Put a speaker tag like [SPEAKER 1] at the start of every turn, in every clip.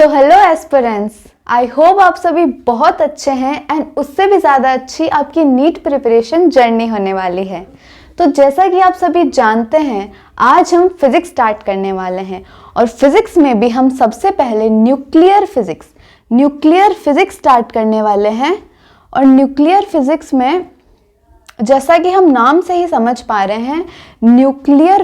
[SPEAKER 1] तो hello aspirants, I hope आप सभी बहुत अच्छे हैं एंड उससे भी ज़्यादा अच्छी आपकी नीट प्रिपरेशन जर्नी होने वाली है। तो जैसा कि आप सभी जानते हैं, आज हम फिज़िक्स स्टार्ट करने वाले हैं और फिज़िक्स में भी हम सबसे पहले न्यूक्लियर फिज़िक्स स्टार्ट करने वाले हैं। और न्यूक्लियर फिज़िक्स में जैसा कि हम नाम से ही समझ पा रहे हैं, न्यूक्लियर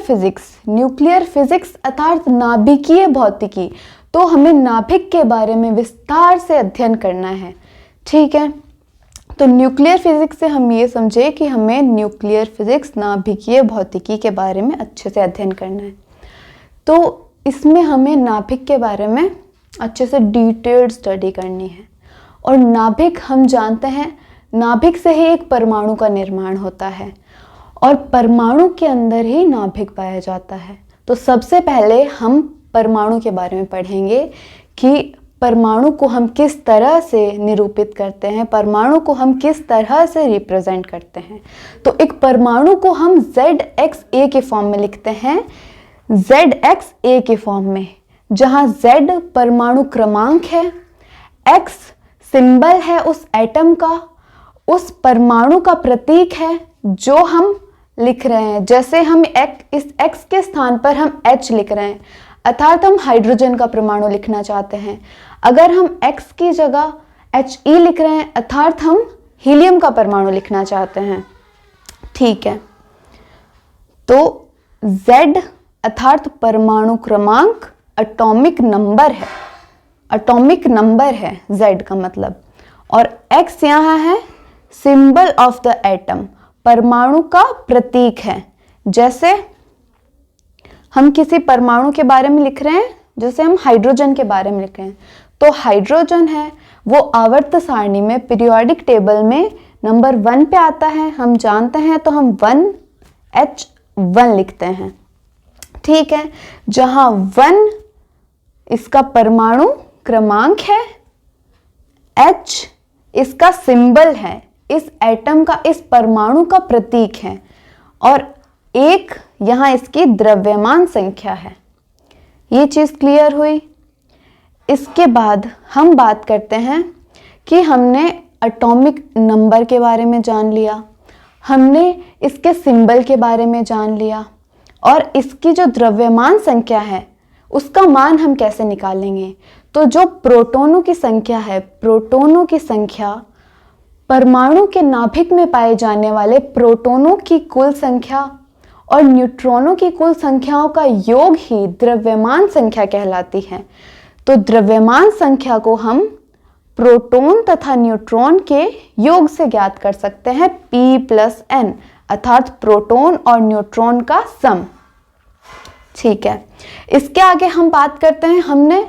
[SPEAKER 1] फिज़िक्स अर्थात नाभिकीय भौतिकी। तो हमें नाभिक के बारे में विस्तार से अध्ययन करना है, ठीक है। तो न्यूक्लियर फिज़िक्स से हम ये समझे कि हमें न्यूक्लियर फिज़िक्स नाभिकीय भौतिकी के बारे में अच्छे से अध्ययन करना है। तो इसमें हमें नाभिक के बारे में अच्छे से डिटेल्ड स्टडी करनी है। और नाभिक हम जानते हैं, नाभिक से ही एक परमाणु का निर्माण होता है और परमाणु के अंदर ही नाभिक पाया जाता है। तो सबसे पहले हम परमाणु के बारे में पढ़ेंगे कि परमाणु को हम किस तरह से निरूपित करते हैं, परमाणु को हम किस तरह से रिप्रेजेंट करते हैं। तो एक परमाणु को हम ZXA के फॉर्म में लिखते हैं, ZXA के फॉर्म में, जहाँ Z परमाणु क्रमांक है, X सिंबल है उस एटम का, उस परमाणु का प्रतीक है जो हम लिख रहे हैं। जैसे हम इस X के स्थान पर हम H लिख रहे हैं, अर्थात हम हाइड्रोजन का परमाणु लिखना चाहते हैं। अगर हम X की जगह He लिख रहे हैं, अर्थात हम हीलियम का परमाणु लिखना चाहते हैं, ठीक है। तो Z अर्थात परमाणु क्रमांक एटॉमिक नंबर है Z का मतलब, और X यहाँ है सिंबल ऑफ द एटम, परमाणु का प्रतीक है। जैसे हम किसी परमाणु के बारे में लिख रहे हैं, जैसे हम हाइड्रोजन के बारे में लिख रहे हैं, तो हाइड्रोजन है वो आवर्त सारणी में पीरियोडिक टेबल में नंबर 1 पे आता है, हम जानते हैं। तो हम 1H1 लिखते हैं, ठीक है। जहां 1 इसका परमाणु क्रमांक है, H इसका सिंबल है, इस एटम का, इस परमाणु का प्रतीक है, और 1 यहाँ इसकी द्रव्यमान संख्या है। ये चीज़ क्लियर हुई। इसके बाद हम बात करते हैं कि हमने एटॉमिक नंबर के बारे में जान लिया, हमने इसके सिंबल के बारे में जान लिया, और इसकी जो द्रव्यमान संख्या है उसका मान हम कैसे निकालेंगे। तो जो प्रोटॉनों की संख्या है, प्रोटॉनों की संख्या परमाणु के नाभिक में पाए जाने वाले प्रोटॉनों की कुल संख्या और न्यूट्रॉनों की कुल संख्याओं का योग ही द्रव्यमान संख्या कहलाती है। तो द्रव्यमान संख्या को हम प्रोटॉन तथा न्यूट्रॉन के योग से ज्ञात कर सकते हैं, P+N अर्थात प्रोटॉन और न्यूट्रॉन का सम, ठीक है। इसके आगे हम बात करते हैं, हमने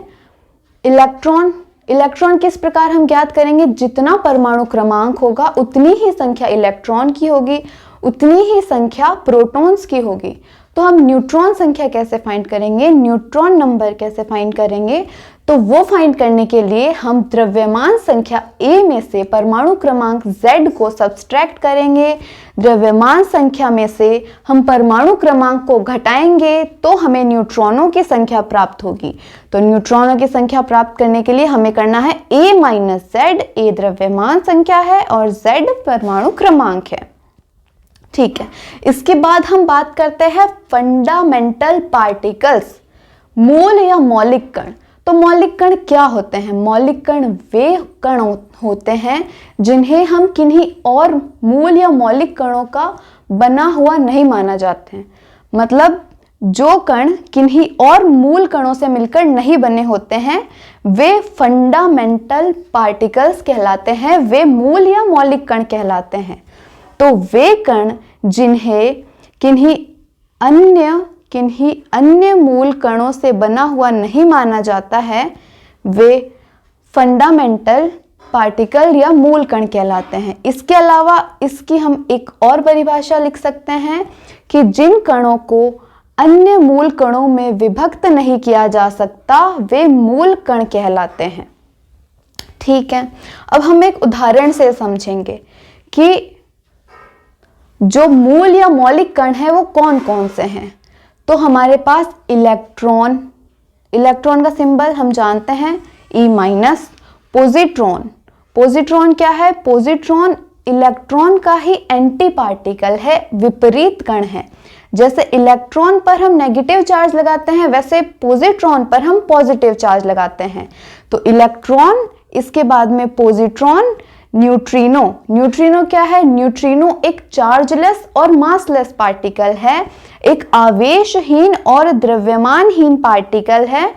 [SPEAKER 1] इलेक्ट्रॉन किस प्रकार हम ज्ञात करेंगे। जितना परमाणु क्रमांक होगा उतनी ही संख्या इलेक्ट्रॉन की होगी, उतनी ही संख्या प्रोटॉन्स की होगी। तो हम न्यूट्रॉन संख्या कैसे फाइंड करेंगे, न्यूट्रॉन नंबर कैसे फाइंड करेंगे। तो वो फाइंड करने के लिए हम द्रव्यमान संख्या A में से परमाणु क्रमांक Z को सब्सट्रैक्ट करेंगे, द्रव्यमान संख्या में से हम परमाणु क्रमांक को घटाएंगे तो हमें न्यूट्रॉनों की संख्या प्राप्त होगी। तो न्यूट्रॉनों की संख्या प्राप्त करने के लिए हमें करना है A - Z। A द्रव्यमान संख्या है और Z परमाणु क्रमांक है, ठीक है। इसके बाद हम बात करते हैं फंडामेंटल पार्टिकल्स, मूल या मौलिक कण। तो मौलिक कण क्या होते हैं। मौलिक कण वे कण होते हैं जिन्हें हम किन्हीं और मूल या मौलिक कणों का बना हुआ नहीं माना जाते हैं। मतलब जो कण किन्हीं और मूल कणों से मिलकर नहीं बने होते हैं, वे फंडामेंटल पार्टिकल्स कहलाते हैं, वे मूल या मौलिक कण कहलाते हैं। तो वे कण जिन्हें किन्हीं अन्य मूल कणों से बना हुआ नहीं माना जाता है, वे फंडामेंटल पार्टिकल या मूल कण कहलाते हैं। इसके अलावा इसकी हम एक और परिभाषा लिख सकते हैं कि जिन कणों को अन्य मूल कणों में विभक्त नहीं किया जा सकता, वे मूल कण कहलाते हैं, ठीक है। अब हम एक उदाहरण से समझेंगे कि जो मूल या मौलिक कण है वो कौन कौन से हैं। तो हमारे पास इलेक्ट्रॉन का सिंबल हम जानते हैं ई माइनस। पॉजिट्रॉन, पॉजिट्रॉन क्या है? पॉजिट्रॉन इलेक्ट्रॉन का ही एंटी पार्टिकल है, विपरीत कण है। जैसे इलेक्ट्रॉन पर हम नेगेटिव चार्ज लगाते हैं, वैसे पॉजिट्रॉन पर हम पॉजिटिव चार्ज लगाते हैं। तो इलेक्ट्रॉन, इसके बाद में पॉजिट्रॉन। न्यूट्रिनो, न्यूट्रिनो क्या है? न्यूट्रिनो एक चार्जलेस और मासलेस पार्टिकल है, एक आवेशहीन और द्रव्यमानहीन पार्टिकल है।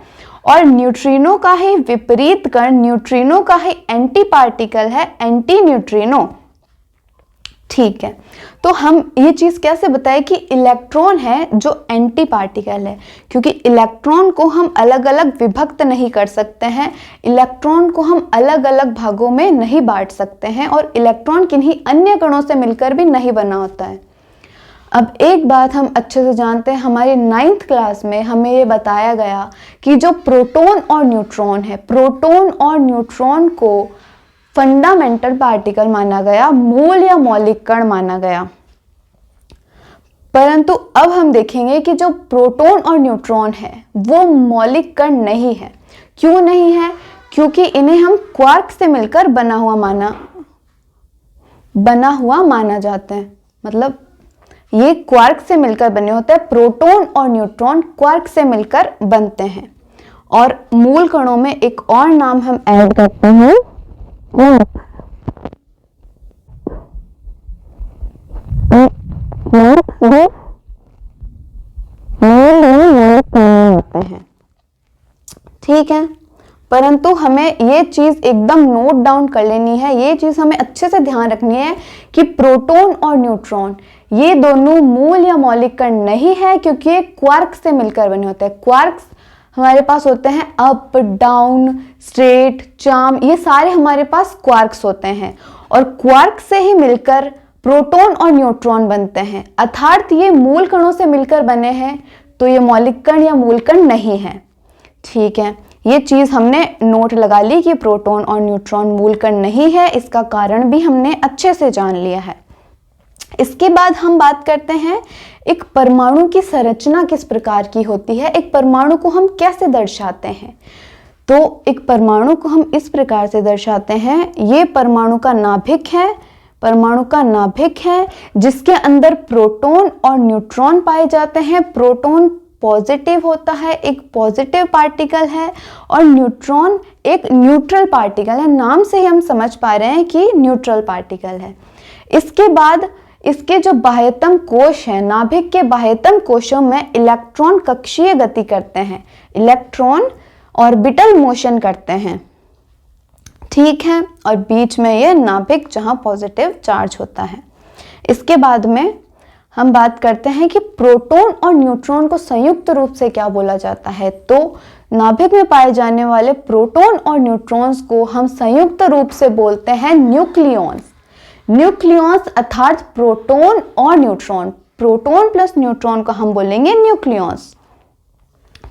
[SPEAKER 1] और न्यूट्रिनो का ही विपरीत कण, न्यूट्रिनो का ही एंटी पार्टिकल है, एंटी न्यूट्रिनो। ठीक है, तो हम ये चीज कैसे बताएं कि इलेक्ट्रॉन है जो एंटी पार्टिकल है? क्योंकि इलेक्ट्रॉन को हम अलग अलग विभक्त नहीं कर सकते हैं, इलेक्ट्रॉन को हम अलग अलग भागों में नहीं बांट सकते हैं, और इलेक्ट्रॉन किन्हीं अन्य कणों से मिलकर भी नहीं बना होता है। अब एक बात हम अच्छे से जानते हैं, हमारी 9th क्लास में हमें ये बताया गया कि जो प्रोटॉन और न्यूट्रॉन है, प्रोटॉन और न्यूट्रॉन को फंडामेंटल पार्टिकल माना गया, मूल या मौलिक कण माना गया। परंतु अब हम देखेंगे कि जो प्रोटॉन और न्यूट्रॉन है वो मौलिक कण नहीं है। क्यों नहीं है? क्योंकि इन्हें हम क्वार्क से मिलकर बना हुआ माना जाते हैं। मतलब ये क्वार्क से मिलकर बने होते हैं। प्रोटॉन और न्यूट्रॉन क्वार्क से मिलकर बनते हैं। और मूल कणों में एक और नाम हम ऐड करते हैं, होते हैं। ठीक है, परंतु हमें ये चीज एकदम नोट डाउन कर लेनी है, ये चीज हमें अच्छे से ध्यान रखनी है कि प्रोटॉन और न्यूट्रॉन ये दोनों मूल या मौलिक कण नहीं है, क्योंकि ये क्वार्क से मिलकर बने होते हैं। क्वार्क्स हमारे पास होते हैं अप, डाउन, स्ट्रेट, चार्म, ये सारे हमारे पास क्वार्क्स होते हैं, और क्वार्क से ही मिलकर प्रोटॉन और न्यूट्रॉन बनते हैं। अर्थात ये मूल कणों से मिलकर बने हैं, तो ये मौलिक कण या मूल कण नहीं है। ठीक है, ये चीज हमने नोट लगा ली कि प्रोटॉन और न्यूट्रॉन मूल कण नहीं है, इसका कारण भी हमने अच्छे से जान लिया है। इसके बाद हम बात करते हैं एक परमाणु की संरचना किस प्रकार की होती है, एक परमाणु को हम कैसे दर्शाते हैं। तो एक परमाणु को हम इस प्रकार से दर्शाते हैं, ये परमाणु का नाभिक है, परमाणु का नाभिक है जिसके अंदर प्रोटॉन और न्यूट्रॉन पाए जाते हैं। प्रोटॉन पॉजिटिव होता है, एक पॉजिटिव पार्टिकल है, और न्यूट्रॉन एक न्यूट्रल पार्टिकल है। नाम से ही हम समझ पा रहे हैं कि न्यूट्रल पार्टिकल है। इसके बाद इसके जो बाह्यतम कोश हैं, नाभिक के बाह्यतम कोशों में इलेक्ट्रॉन कक्षीय गति करते हैं, इलेक्ट्रॉन ऑर्बिटल मोशन करते हैं। ठीक है, और बीच में ये नाभिक जहां पॉजिटिव चार्ज होता है। इसके बाद में हम बात करते हैं कि प्रोटॉन और न्यूट्रॉन को संयुक्त रूप से क्या बोला जाता है। तो नाभिक में पाए जाने वाले प्रोटॉन और न्यूट्रॉन्स को हम संयुक्त रूप से बोलते हैं न्यूक्लियॉन्स। न्यूक्लियॉन्स अर्थात प्रोटॉन और न्यूट्रॉन, प्रोटॉन प्लस न्यूट्रॉन को हम बोलेंगे न्यूक्लियॉन्स।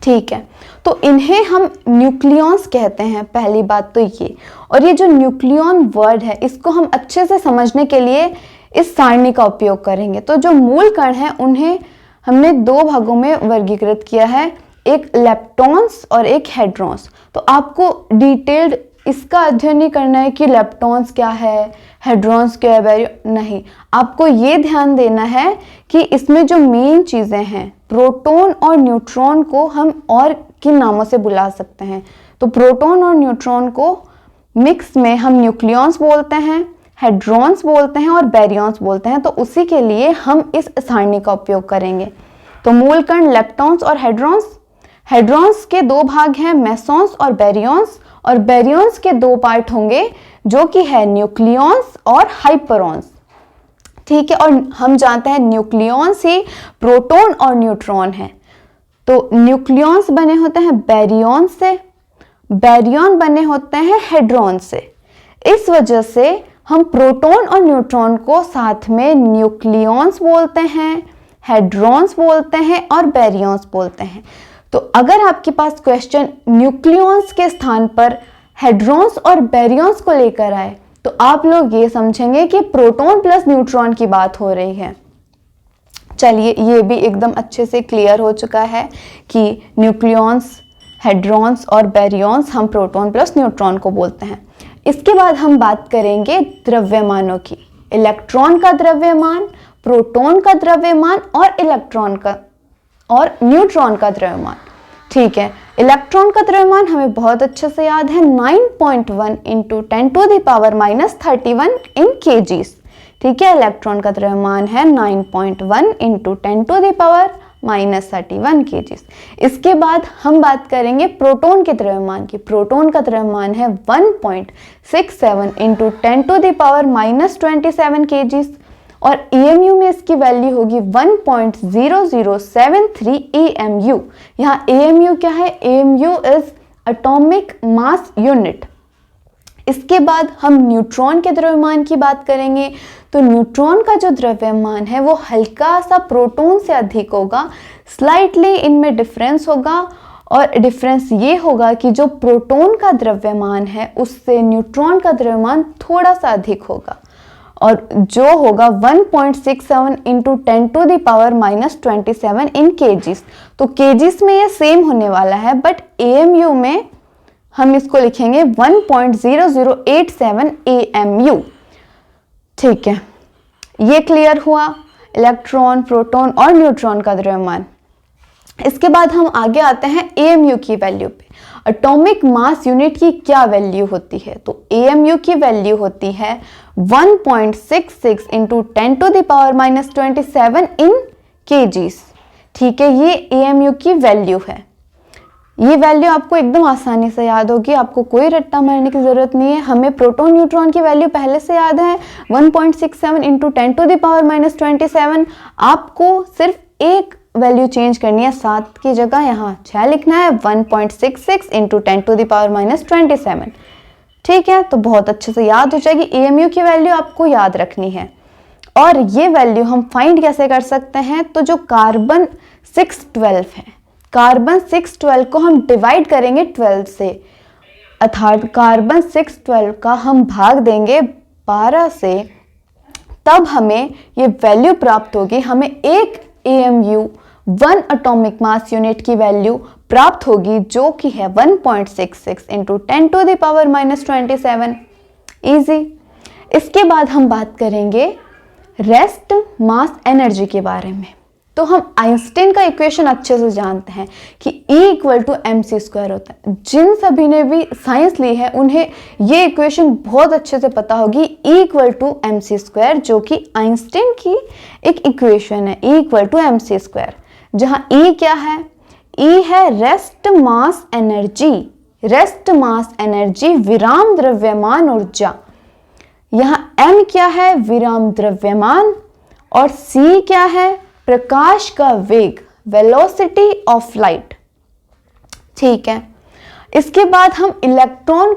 [SPEAKER 1] ठीक है, तो इन्हें हम न्यूक्लियॉन्स कहते हैं, पहली बात तो ये। और ये जो न्यूक्लियॉन वर्ड है, इसको हम अच्छे से समझने के लिए इस सारणी का उपयोग करेंगे। तो जो मूल कण हैं उन्हें हमने दो भागों में वर्गीकृत किया है, एक लेप्टॉन्स और एक हेड्रॉन्स। तो आपको डिटेल्ड इसका अध्ययन नहीं करना है कि लेप्टॉन्स क्या है, हेड्रॉन्स क्या है, नहीं। आपको ये ध्यान देना है कि इसमें जो मेन चीज़ें हैं, प्रोटॉन और न्यूट्रॉन को हम और किन नामों से बुला सकते हैं। तो प्रोटॉन और न्यूट्रॉन को मिक्स में हम न्यूक्लियॉन्स बोलते हैं, हेड्रॉन्स बोलते हैं और बैरियॉन्स बोलते हैं। तो उसी के लिए हम इस सारणी का उपयोग करेंगे। तो मूल कण लेप्टॉन्स और हेड्रॉन्स। हेड्रॉन्स के दो भाग हैं, मेसॉन्स और बैरियॉन्स, और बैरियॉन्स के दो पार्ट होंगे जो कि है न्यूक्लियॉन्स और हाइपरॉन्स। ठीक है, और हम जानते हैं न्यूक्लियॉन्स ही प्रोटॉन और न्यूट्रॉन है। तो न्यूक्लियॉन्स बने होते हैं बैरियॉन से, बैरियॉन बने होते हैं हेड्रॉन से। इस वजह से हम प्रोटॉन और न्यूट्रॉन को साथ में न्यूक्लियॉन्स बोलते हैं, हेड्रॉन्स बोलते हैं और बैरियॉन्स बोलते हैं। तो अगर आपके पास क्वेश्चन न्यूक्लियॉन्स के स्थान पर हेड्रॉन्स और बैरियॉन्स को लेकर आए, तो आप लोग ये समझेंगे कि प्रोटॉन प्लस न्यूट्रॉन की बात हो रही है। चलिए, ये भी एकदम अच्छे से क्लियर हो चुका है कि न्यूक्लियॉन्स, हेड्रॉन्स और बैरियॉन्स हम प्रोटॉन प्लस न्यूट्रॉन को बोलते हैं। इसके बाद हम बात करेंगे द्रव्यमानों की, इलेक्ट्रॉन का द्रव्यमान, प्रोटॉन का द्रव्यमान और इलेक्ट्रॉन का और न्यूट्रॉन का द्रव्यमान। ठीक है, इलेक्ट्रॉन का द्रव्यमान हमें बहुत अच्छे से याद है, 9.1 इंटू 10⁻³ इन kgs। ठीक है, इलेक्ट्रॉन का द्रव्यमान है 9.1 इंटू 10⁻³ kgs। इसके बाद हम बात करेंगे प्रोटॉन के द्रव्यमान की। प्रोटॉन का द्रव्यमान है 1.67 इंटू 10⁻27 kgs और EMU में इसकी वैल्यू होगी 1.0073 EMU। यहाँ EMU क्या है? EMU is atomic mass unit. इसके बाद हम न्यूट्रॉन के द्रव्यमान की बात करेंगे। तो न्यूट्रॉन का जो द्रव्यमान है वो हल्का सा प्रोटॉन से अधिक होगा, स्लाइटली इनमें डिफरेंस होगा और डिफरेंस ये होगा कि जो प्रोटॉन का द्रव्यमान है उससे न्यूट्रॉन का द्रव्यमान थोड़ा सा अधिक होगा और जो होगा 1.67 इंटू 10⁻27 इन kgs। तो kgs में ये सेम होने वाला है, बट AMU में हम इसको लिखेंगे 1.0087 AMU। ठीक है, ये क्लियर हुआ इलेक्ट्रॉन, प्रोटॉन और न्यूट्रॉन का द्रव्यमान। इसके बाद हम आगे आते हैं AMU की वैल्यू पे। एटॉमिक मास यूनिट की क्या वैल्यू होती है? तो AMU की वैल्यू होती है 1.66 इंटू 10⁻27 इन kgs। ठीक है, ये AMU की वैल्यू है। ये वैल्यू आपको एकदम आसानी से याद होगी, आपको कोई रट्टा मारने की जरूरत नहीं है। हमें प्रोटॉन न्यूट्रॉन की वैल्यू पहले से याद है 1.67 इंटू 10⁻27। आपको सिर्फ एक वैल्यू चेंज करनी है, 7 की जगह यहाँ 6 लिखना है, 1.66 इंटू 10⁻27। ठीक है, तो बहुत अच्छे से याद हो जाएगी। AMU की वैल्यू आपको याद रखनी है और ये वैल्यू हम फाइंड कैसे कर सकते हैं? तो जो कार्बन 612 है, कार्बन 612 को हम डिवाइड करेंगे 12 से, अर्थात कार्बन 612 का हम भाग देंगे 12 से, तब हमें ये वैल्यू प्राप्त होगी। हमें एक AMU 1 एटॉमिक मास यूनिट की वैल्यू प्राप्त होगी जो कि है 1.66 इंटू 10⁻27। इजी। इसके बाद हम बात करेंगे रेस्ट मास एनर्जी के बारे में। तो हम आइंस्टाइन का इक्वेशन अच्छे से जानते हैं कि E = mc² होता है। जिन सभी ने भी साइंस ली है उन्हें ये इक्वेशन बहुत अच्छे से पता होगी, E = mc², जो कि आइंस्टाइन की एक इक्वेशन है, E = mc², जहाँ E क्या है? E है rest mass energy, rest mass energy विराम द्रव्यमान ऊर्जा। यहाँ M क्या है? विराम द्रव्यमान, और C क्या है? प्रकाश का वेग, वेलोसिटी ऑफ लाइट। ठीक है, इसके बाद हम इलेक्ट्रॉन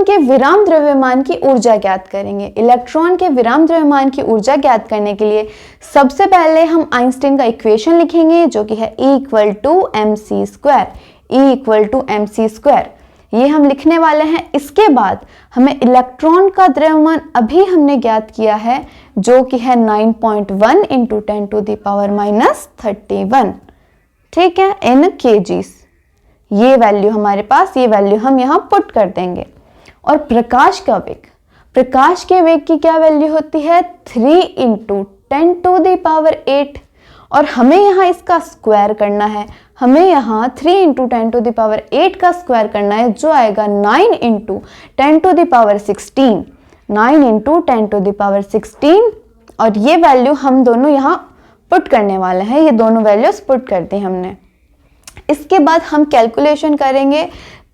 [SPEAKER 1] के विराम द्रव्यमान की ऊर्जा ज्ञात करेंगे। इलेक्ट्रॉन के विराम द्रव्यमान की ऊर्जा ज्ञात करने के लिए सबसे पहले हम आइंस्टाइन का इक्वेशन लिखेंगे जो कि है E = mc²। E = mc², ये हम लिखने वाले हैं। इसके बाद हमें इलेक्ट्रॉन का द्रव्यमान अभी हमने ज्ञात किया है जो कि है 9.1 इंटू 10⁻31। ठीक है, इन kgs। ये वैल्यू हमारे पास, ये वैल्यू हम यहाँ पुट कर देंगे। और प्रकाश का वेग, प्रकाश के वेग की क्या वैल्यू होती है? 3 इंटू 10⁸ और हमें यहाँ इसका स्क्वायर करना है। हमें यहाँ 3 इंटू 10⁸ का स्क्वायर करना है, जो आएगा 9 इंटू 10⁻16, 9 इंटू 10⁻16। और ये वैल्यू हम दोनों यहाँ पुट करने वाले हैं, ये दोनों वैल्यूज पुट कर दी हमने। इसके बाद हम कैलकुलेशन करेंगे,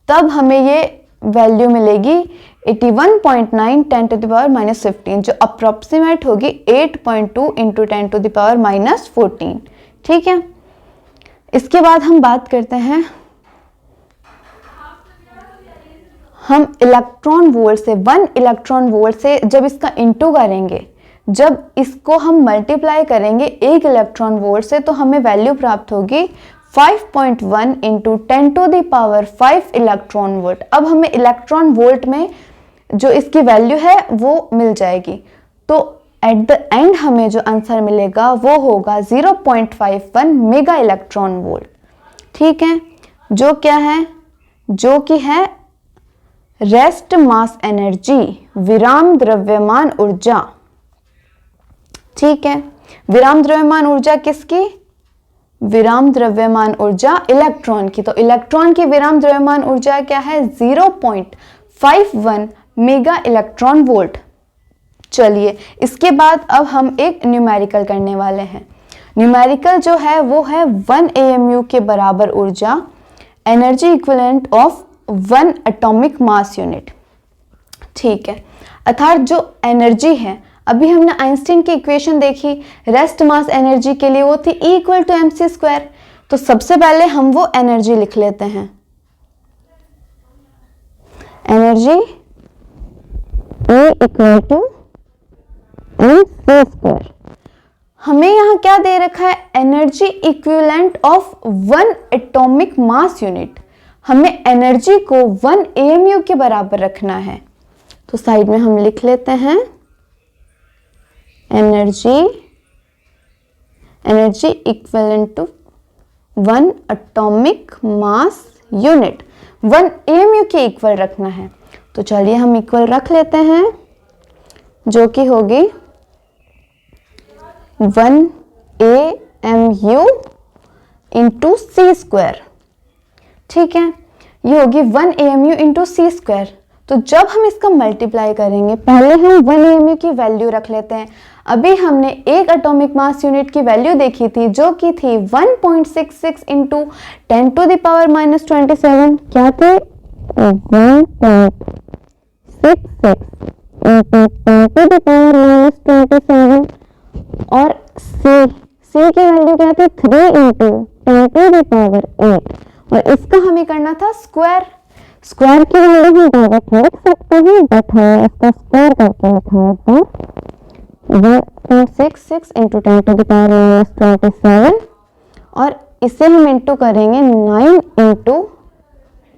[SPEAKER 1] तब हमें ये वैल्यू मिलेगी 81.9 10⁻15, जो अप्रोक्सीमेट होगी 8.2 इंटू 10⁻14। ठीक है, इसके बाद हम बात करते हैं, हम इलेक्ट्रॉन वोल्ट से 1 इलेक्ट्रॉन वोल्ट से जब इसका इंटू करेंगे, जब इसको हम मल्टीप्लाई करेंगे 1 इलेक्ट्रॉन वोल्ट से, तो हमें वैल्यू प्राप्त होगी 5.1 इंटू 10⁵ इलेक्ट्रॉन वोल्ट। अब हमें इलेक्ट्रॉन वोल्ट में जो इसकी वैल्यू है वो मिल जाएगी। तो एट द एंड हमें जो आंसर मिलेगा वो होगा 0.51 मेगा इलेक्ट्रॉन वोल्ट। ठीक है, जो क्या है, जो कि है रेस्ट मास एनर्जी, विराम द्रव्यमान ऊर्जा। ठीक है, विराम द्रव्यमान ऊर्जा किसकी? विराम द्रव्यमान ऊर्जा इलेक्ट्रॉन की। तो इलेक्ट्रॉन की विराम द्रव्यमान ऊर्जा क्या है? 0.51 मेगा इलेक्ट्रॉन वोल्ट। चलिए, इसके बाद अब हम एक न्यूमेरिकल करने वाले हैं। न्यूमेरिकल जो है वो है 1 AMU के बराबर ऊर्जा, energy equivalent of 1 atomic mass unit. ठीक है, अर्थात जो एनर्जी है, अभी हमने आइंस्टीन की इक्वेशन देखी रेस्ट मास एनर्जी के लिए, वो थी E इक्वल टू mc²। तो सबसे पहले हम वो एनर्जी लिख लेते हैं, energy E equal to mc²। हमें यहाँ क्या दे रखा है? Energy equivalent of 1 atomic mass unit. हमें एनर्जी को 1 AMU के बराबर रखना है। तो साइड में हम लिख लेते हैं energy equivalent to 1 atomic mass unit, 1 AMU के इक्वल रखना है। तो चलिए हम इक्वल रख लेते हैं, जो कि होगी 1 AMU इंटू c²। ठीक है, ये होगी 1 AMU इंटू c²। तो जब हम इसका मल्टीप्लाई करेंगे, पहले हम 1 AMU की वैल्यू रख लेते हैं। अभी हमने एक एटॉमिक मास यूनिट की वैल्यू देखी थी, जो कि थी 1.66 into 10 to the power minus 27। क्या थे? 1.66 into 10 to the power minus 27। और C की वैल्यू क्या थी? 3 इंटू 10 टू द पावर 8। और इसका हमें करना था स्क्वायर। स्क्वायर की वैल्यू हम डायरेक्ट लिख सकते हैं, बट हमें इसका स्क्वायर करके लिखा है। तो 1.66 into 10 to the power minus 27, और इसे हम इंटू करेंगे 9 इंटू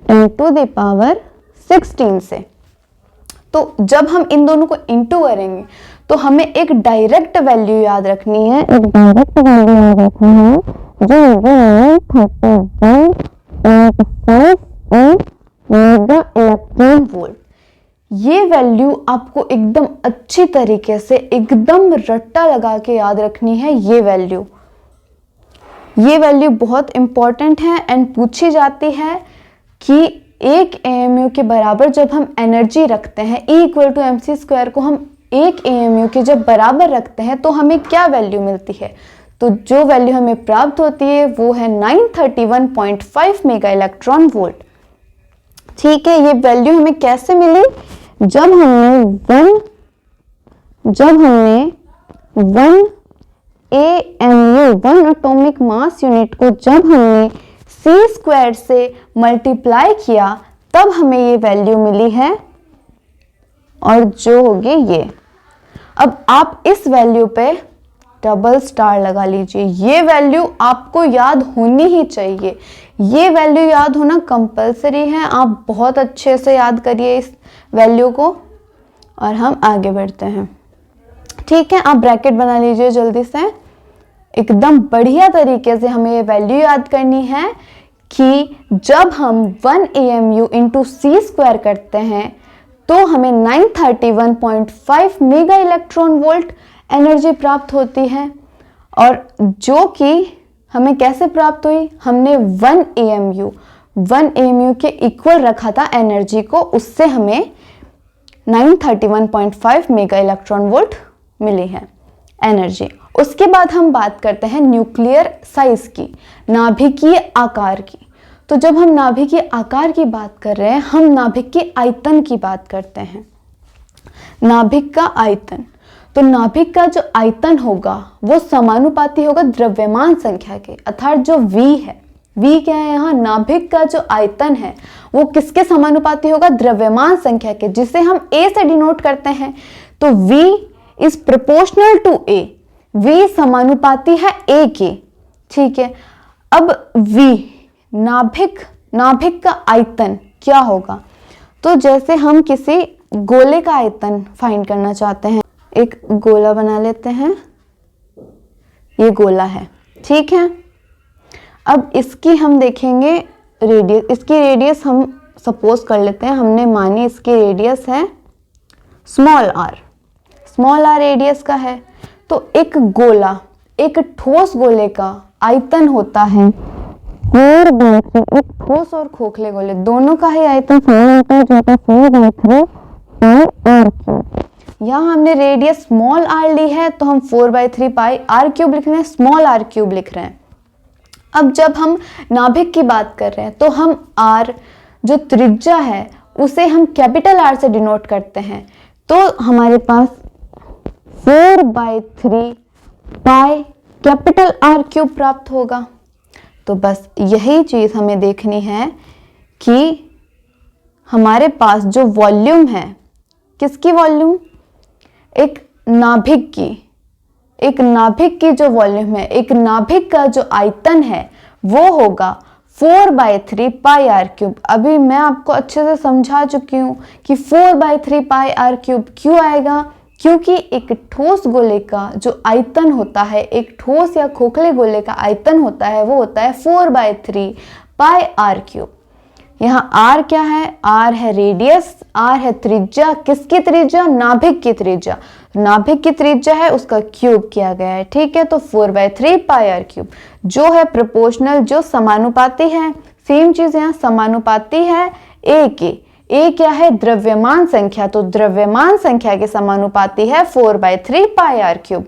[SPEAKER 1] 10 टू द पावर 16 से। तो जब हम इन दोनों को इंटू करेंगे तो हमें एक डायरेक्ट वैल्यू याद रखनी है, एक डायरेक्ट वैल्यू याद रखनी है, जो 31.5 मेगा इलेक्ट्रॉन वोल्ट। ये वैल्यू आपको एकदम अच्छी तरीके से, एकदम रट्टा लगा के याद रखनी है। ये वैल्यू बहुत इंपॉर्टेंट है एंड पूछी जाती है कि 1 AMU के बराबर जब हम एनर्जी रखते हैं, E इक्वल टू mc² को हम 1 AMU के जब बराबर रखते हैं तो हमें क्या वैल्यू मिलती है? तो जो वैल्यू हमें प्राप्त होती है वो है 931.5 मेगा इलेक्ट्रॉन वोल्ट। ठीक है, ये वैल्यू हमें कैसे मिली? जब हमने 1 AMU 1 एटॉमिक मास यूनिट को जब हमने c² से मल्टीप्लाई किया, तब हमें ये वैल्यू मिली है, और जो होगी ये। अब आप इस वैल्यू पे डबल स्टार लगा लीजिए। ये वैल्यू आपको याद होनी ही चाहिए, ये वैल्यू याद होना कंपलसरी है। आप बहुत अच्छे से याद करिए इस वैल्यू को, और हम आगे बढ़ते हैं। ठीक है, आप ब्रैकेट बना लीजिए जल्दी से। एकदम बढ़िया तरीके से हमें ये वैल्यू याद करनी है कि जब हम 1 AMU इंटू c² करते हैं तो हमें 931.5 मेगा इलेक्ट्रॉन वोल्ट एनर्जी प्राप्त होती है। और जो कि हमें कैसे प्राप्त हुई? हमने 1 AMU के इक्वल रखा था एनर्जी को, उससे हमें 931.5 मेगा इलेक्ट्रॉन वोल्ट मिली है एनर्जी। उसके बाद हम बात करते हैं न्यूक्लियर साइज की, नाभिकीय आकार की। तो जब हम नाभिकीय आकार की बात कर रहे हैं, हम नाभिक के आयतन की बात करते हैं। नाभिक का आयतन, तो नाभिक का जो आयतन होगा वो समानुपाती होगा द्रव्यमान संख्या के, अर्थात जो V है, V क्या है यहाँ? नाभिक का जो आयतन है वो किसके समानुपाती होगा? द्रव्यमान संख्या के, जिसे हम A से डिनोट करते हैं। तो V is proportional to A, V समानुपाती है A के। ठीक है, अब V नाभिक का आयतन क्या होगा? तो जैसे हम किसी गोले का आयतन फाइंड करना चाहते हैं, एक गोला बना लेते हैं, ये गोला है। ठीक है, अब इसकी हम देखेंगे रेडियस, इसकी रेडियस हम सपोज कर लेते हैं, हमने मानी इसकी रेडियस है small R, small R radius का है। तो एक गोला, एक ठोस गोले का आयतन होता है 4/3, एक ठोस और खोखले गोले दोनों का ही आयतन समान होता है, जो होता है 4/3 पाई आर क्यूब। यहाँ हमने रेडियस स्मॉल आर ली है तो हम 4/3 पाई आर क्यूब लिख रहे हैं, स्मॉल आर क्यूब लिख रहे हैं। अब जब हम नाभिक की बात कर रहे हैं तो हम आर जो त्रिज्या है उसे हम कैपिटल आर से डिनोट करते हैं, तो हमारे पास 4/3 पाई कैपिटल आर क्यूब प्राप्त होगा। तो बस यही चीज हमें देखनी है कि हमारे पास जो वॉल्यूम है, किसकी वॉल्यूम, एक नाभिक की जो वॉल्यूम है, एक नाभिक का जो आयतन है वो होगा 4/3 पाई आर क्यूब। अभी मैं आपको अच्छे से समझा चुकी हूँ कि 4/3 पाई आर क्यूब क्यों आएगा, क्योंकि एक ठोस गोले का जो आयतन होता है, एक ठोस या खोखले गोले का आयतन होता है वो होता है 4/3 पाई आर क्यूब। यहाँ आर क्या है, आर है रेडियस, आर है त्रिज्या, किसकी त्रिज्या, नाभिक की त्रिज्या, नाभिक की त्रिज्या है उसका क्यूब किया गया है, ठीक है। तो 4/3 पाई आर क्यूब जो है प्रोपोर्शनल, जो समानुपाती है, सेम चीज यहाँ समानुपाती है ए के। ए क्या है, द्रव्यमान संख्या, तो द्रव्यमान संख्या के समानुपाती है 4/3 पाई आर क्यूब।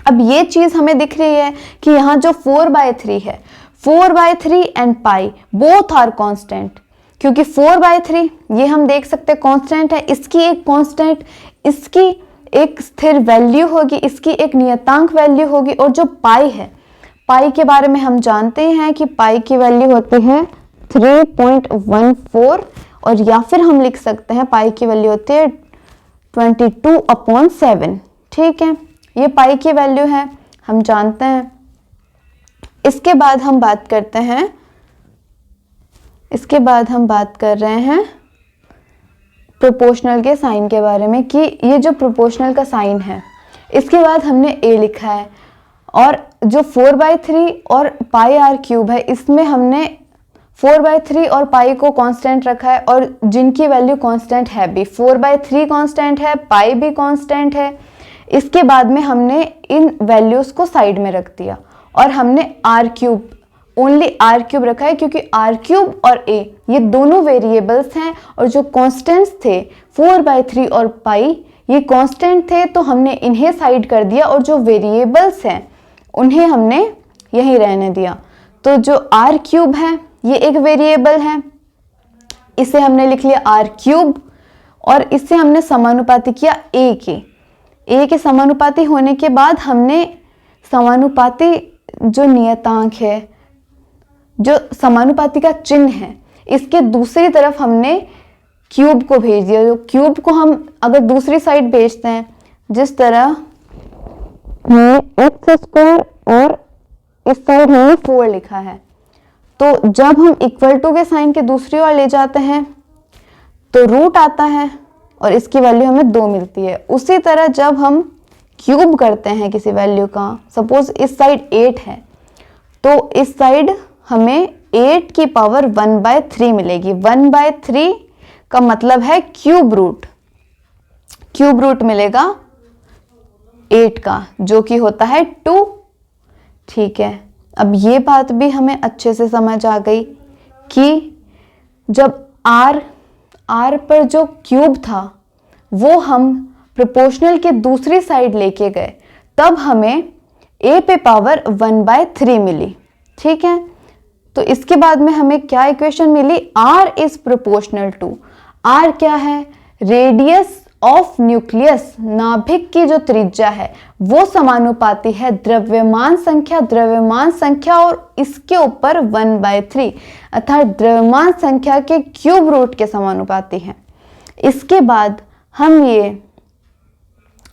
[SPEAKER 1] अब ये चीज हमें दिख रही है कि यहाँ जो 4/3 है, 4/3 and pi both are constant, क्योंकि 4/3 ये हम देख सकते हैं कांस्टेंट है, इसकी एक कांस्टेंट, इसकी एक स्थिर वैल्यू होगी, इसकी एक नियतांक वैल्यू होगी। और जो पाई है, पाई के बारे में हम जानते हैं कि पाई की वैल्यू होती है 3.14, और या फिर हम लिख सकते हैं पाई की वैल्यू होती है 22/7, ठीक है। ये पाई की वैल्यू है, हम जानते हैं। इसके बाद हम बात करते हैं, इसके बाद हम बात कर रहे हैं प्रोपोर्शनल के साइन के बारे में, कि ये जो प्रोपोर्शनल का साइन है, इसके बाद हमने ए लिखा है, और जो 4/3 और पाई आर क्यूब है इसमें हमने 4/3 और पाई को कांस्टेंट रखा है, और जिनकी वैल्यू कांस्टेंट है भी, 4/3 कांस्टेंट है, पाई भी कांस्टेंट है। इसके बाद में हमने इन वैल्यूज को साइड में रख दिया और हमने R cube, only R cube रखा है, क्योंकि आर क्यूब और ए ये दोनों वेरिएबल्स हैं, और जो कांस्टेंट्स थे 4/3 और पाई ये कांस्टेंट थे, तो हमने इन्हें साइड कर दिया, और जो वेरिएबल्स हैं उन्हें हमने यहीं रहने दिया। तो जो आर क्यूब है ये एक वेरिएबल है, इसे हमने लिख लिया आर क्यूब, और इससे हमने समानुपाती किया ए के समानुपाती होने के बाद हमने समानुपाती जो नियतांक है, जो समानुपाती का चिन्ह है, इसके दूसरी तरफ हमने क्यूब को भेज दिया। जो क्यूब को हम अगर दूसरी साइड भेजते हैं, जिस तरह x² और इस साइड हमने 4 लिखा है, तो जब हम इक्वल टू के साइन के दूसरी ओर ले जाते हैं तो रूट आता है और इसकी वैल्यू हमें 2 मिलती है। उसी तरह जब हम क्यूब करते हैं किसी वैल्यू का, सपोज इस साइड 8 है, तो इस साइड हमें 8 की पावर 1/3 मिलेगी। 1/3 का मतलब है क्यूब रूट मिलेगा 8 का, जो कि होता है 2, ठीक है। अब ये बात भी हमें अच्छे से समझ आ गई कि जब आर पर जो क्यूब था वो हम प्रोपोर्शनल के दूसरी साइड लेके गए, तब हमें a पे पावर 1/3 मिली, ठीक है। तो इसके बाद में हमें क्या इक्वेशन मिली, r is proportional to, r क्या है, रेडियस ऑफ न्यूक्लियस, नाभिक की जो त्रिज्या है वो समानुपाती है द्रव्यमान संख्या और इसके ऊपर 1/3, अर्थात द्रव्यमान संख्या के क्यूब रूट के समानुपाती है। इसके बाद हम ये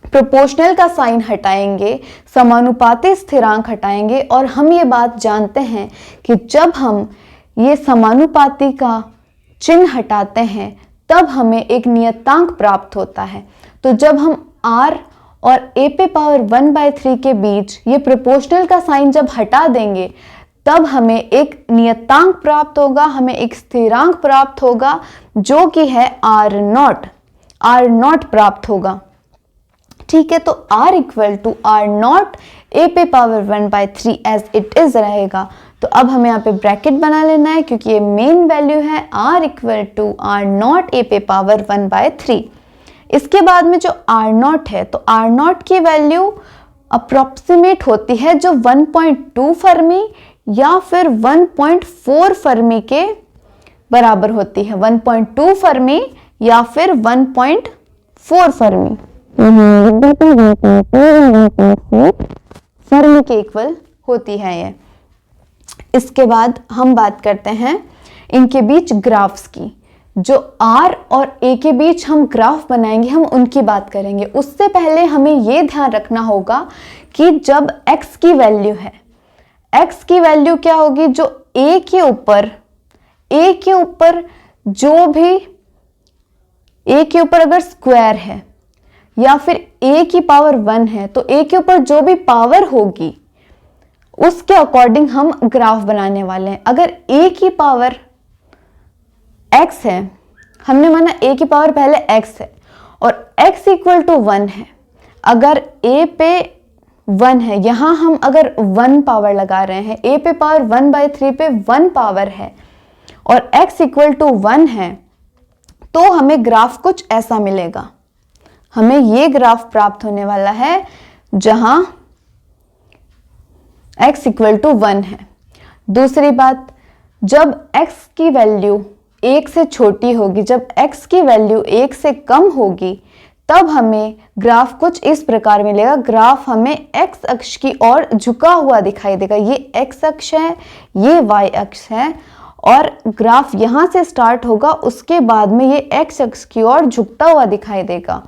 [SPEAKER 1] प्रोपोर्शनल का साइन हटाएंगे, समानुपाती स्थिरांक हटाएंगे, और हम ये बात जानते हैं कि जब हम ये समानुपाती का चिन्ह हटाते हैं तब हमें एक नियतांक प्राप्त होता है। तो जब हम r और a पे पावर 1/3 के बीच ये प्रोपोर्शनल का साइन जब हटा देंगे, तब हमें एक नियतांक प्राप्त होगा, हमें एक स्थिरांक प्राप्त होगा जो कि है आर नॉट प्राप्त होगा। ठीक है, तो R equal to R naught A पे पावर 1/3 एज इट इज रहेगा। तो अब हमें यहाँ पे ब्रैकेट बना लेना है क्योंकि ये मेन वैल्यू है R equal to R naught A पे पावर 1/3। इसके बाद में जो R नॉट है, तो R नॉट की वैल्यू अप्रोक्सीमेट होती है जो 1.2 फर्मी या फिर 1.4 फर्मी के बराबर होती है। 1.2 फर्मी या फिर 1.4 फर्मी फर्मी के इक्वल होती है ये। इसके बाद हम बात करते हैं इनके बीच ग्राफ्स की। जो R और A के बीच हम ग्राफ बनाएंगे, हम उनकी बात करेंगे। उससे पहले हमें ये ध्यान रखना होगा कि जब x की वैल्यू है, x की वैल्यू क्या होगी, जो A के ऊपर जो भी A के ऊपर अगर स्क्वायर है या फिर A की पावर 1 है, तो A के ऊपर जो भी पावर होगी उसके अकॉर्डिंग हम ग्राफ बनाने वाले हैं। अगर A की पावर x है, हमने माना A की पावर पहले x है और x इक्वल टू 1 है। अगर A पे 1 है, यहां हम अगर 1 पावर लगा रहे हैं, A पे पावर 1/3 पे 1 पावर है और x इक्वल टू 1 है, तो हमें ग्राफ कुछ ऐसा मिलेगा। हमें ये ग्राफ प्राप्त होने वाला है जहां x इक्वल टू 1 है। दूसरी बात, जब x की वैल्यू 1 से छोटी होगी, जब x की वैल्यू 1 से कम होगी, तब हमें ग्राफ कुछ इस प्रकार मिलेगा। ग्राफ हमें x अक्ष की ओर झुका हुआ दिखाई देगा। ये x अक्ष है, ये y अक्ष है और ग्राफ यहां से स्टार्ट होगा, उसके बाद में ये x अक्ष की ओर झुकता हुआ दिखाई देगा।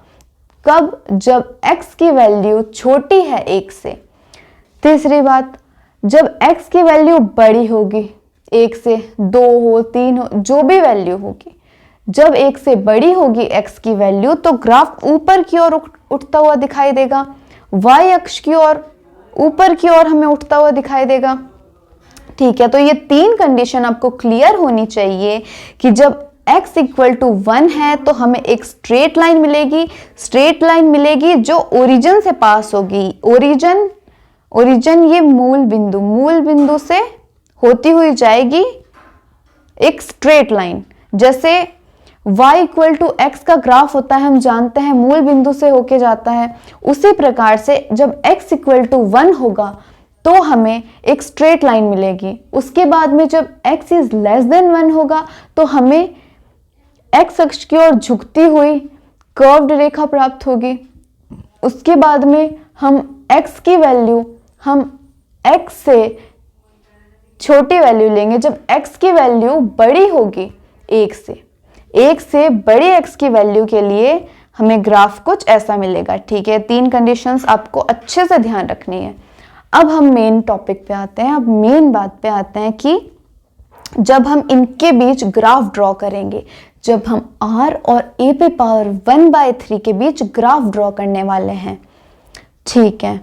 [SPEAKER 1] कब? जब x की वैल्यू छोटी है 1 से। तीसरी बात, जब x की वैल्यू बड़ी होगी, 1 से 2 हो, 3 हो, जो भी वैल्यू होगी, जब 1 से बड़ी होगी x की वैल्यू, तो ग्राफ ऊपर की ओर उठता हुआ दिखाई देगा। y अक्ष की ओर ऊपर की ओर हमें उठता हुआ दिखाई देगा। ठीक है, तो ये 3 कंडीशन आपको क्लियर होनी चाहिए कि जब x इक्वल टू 1 है तो हमें एक स्ट्रेट लाइन मिलेगी। स्ट्रेट लाइन मिलेगी जो ओरिजिन से पास होगी। ओरिजिन ये मूल बिंदु से होती हुई जाएगी एक स्ट्रेट लाइन। जैसे y इक्वल टू x का ग्राफ होता है, हम जानते हैं मूल बिंदु से होके जाता है। उसी प्रकार से जब x इक्वल टू 1 होगा तो हमें एक स्ट्रेट लाइन मिलेगी। उसके बाद में जब x इज लेस देन 1 होगा तो हमें x अक्ष की ओर झुकती हुई कर्व्ड रेखा प्राप्त होगी। उसके बाद में हम x की वैल्यू हम x से छोटी वैल्यू लेंगे। जब x की वैल्यू बड़ी होगी 1 से बड़ी x की वैल्यू के लिए हमें ग्राफ कुछ ऐसा मिलेगा। ठीक है, 3 कंडीशंस आपको अच्छे से ध्यान रखनी है। अब हम मेन टॉपिक पे आते हैं। अब मेन बात पे आते हैं कि जब हम इनके बीच ग्राफ ड्रॉ करेंगे, जब हम r और a पे पावर 1/3 के बीच ग्राफ ड्रॉ करने वाले हैं। ठीक है,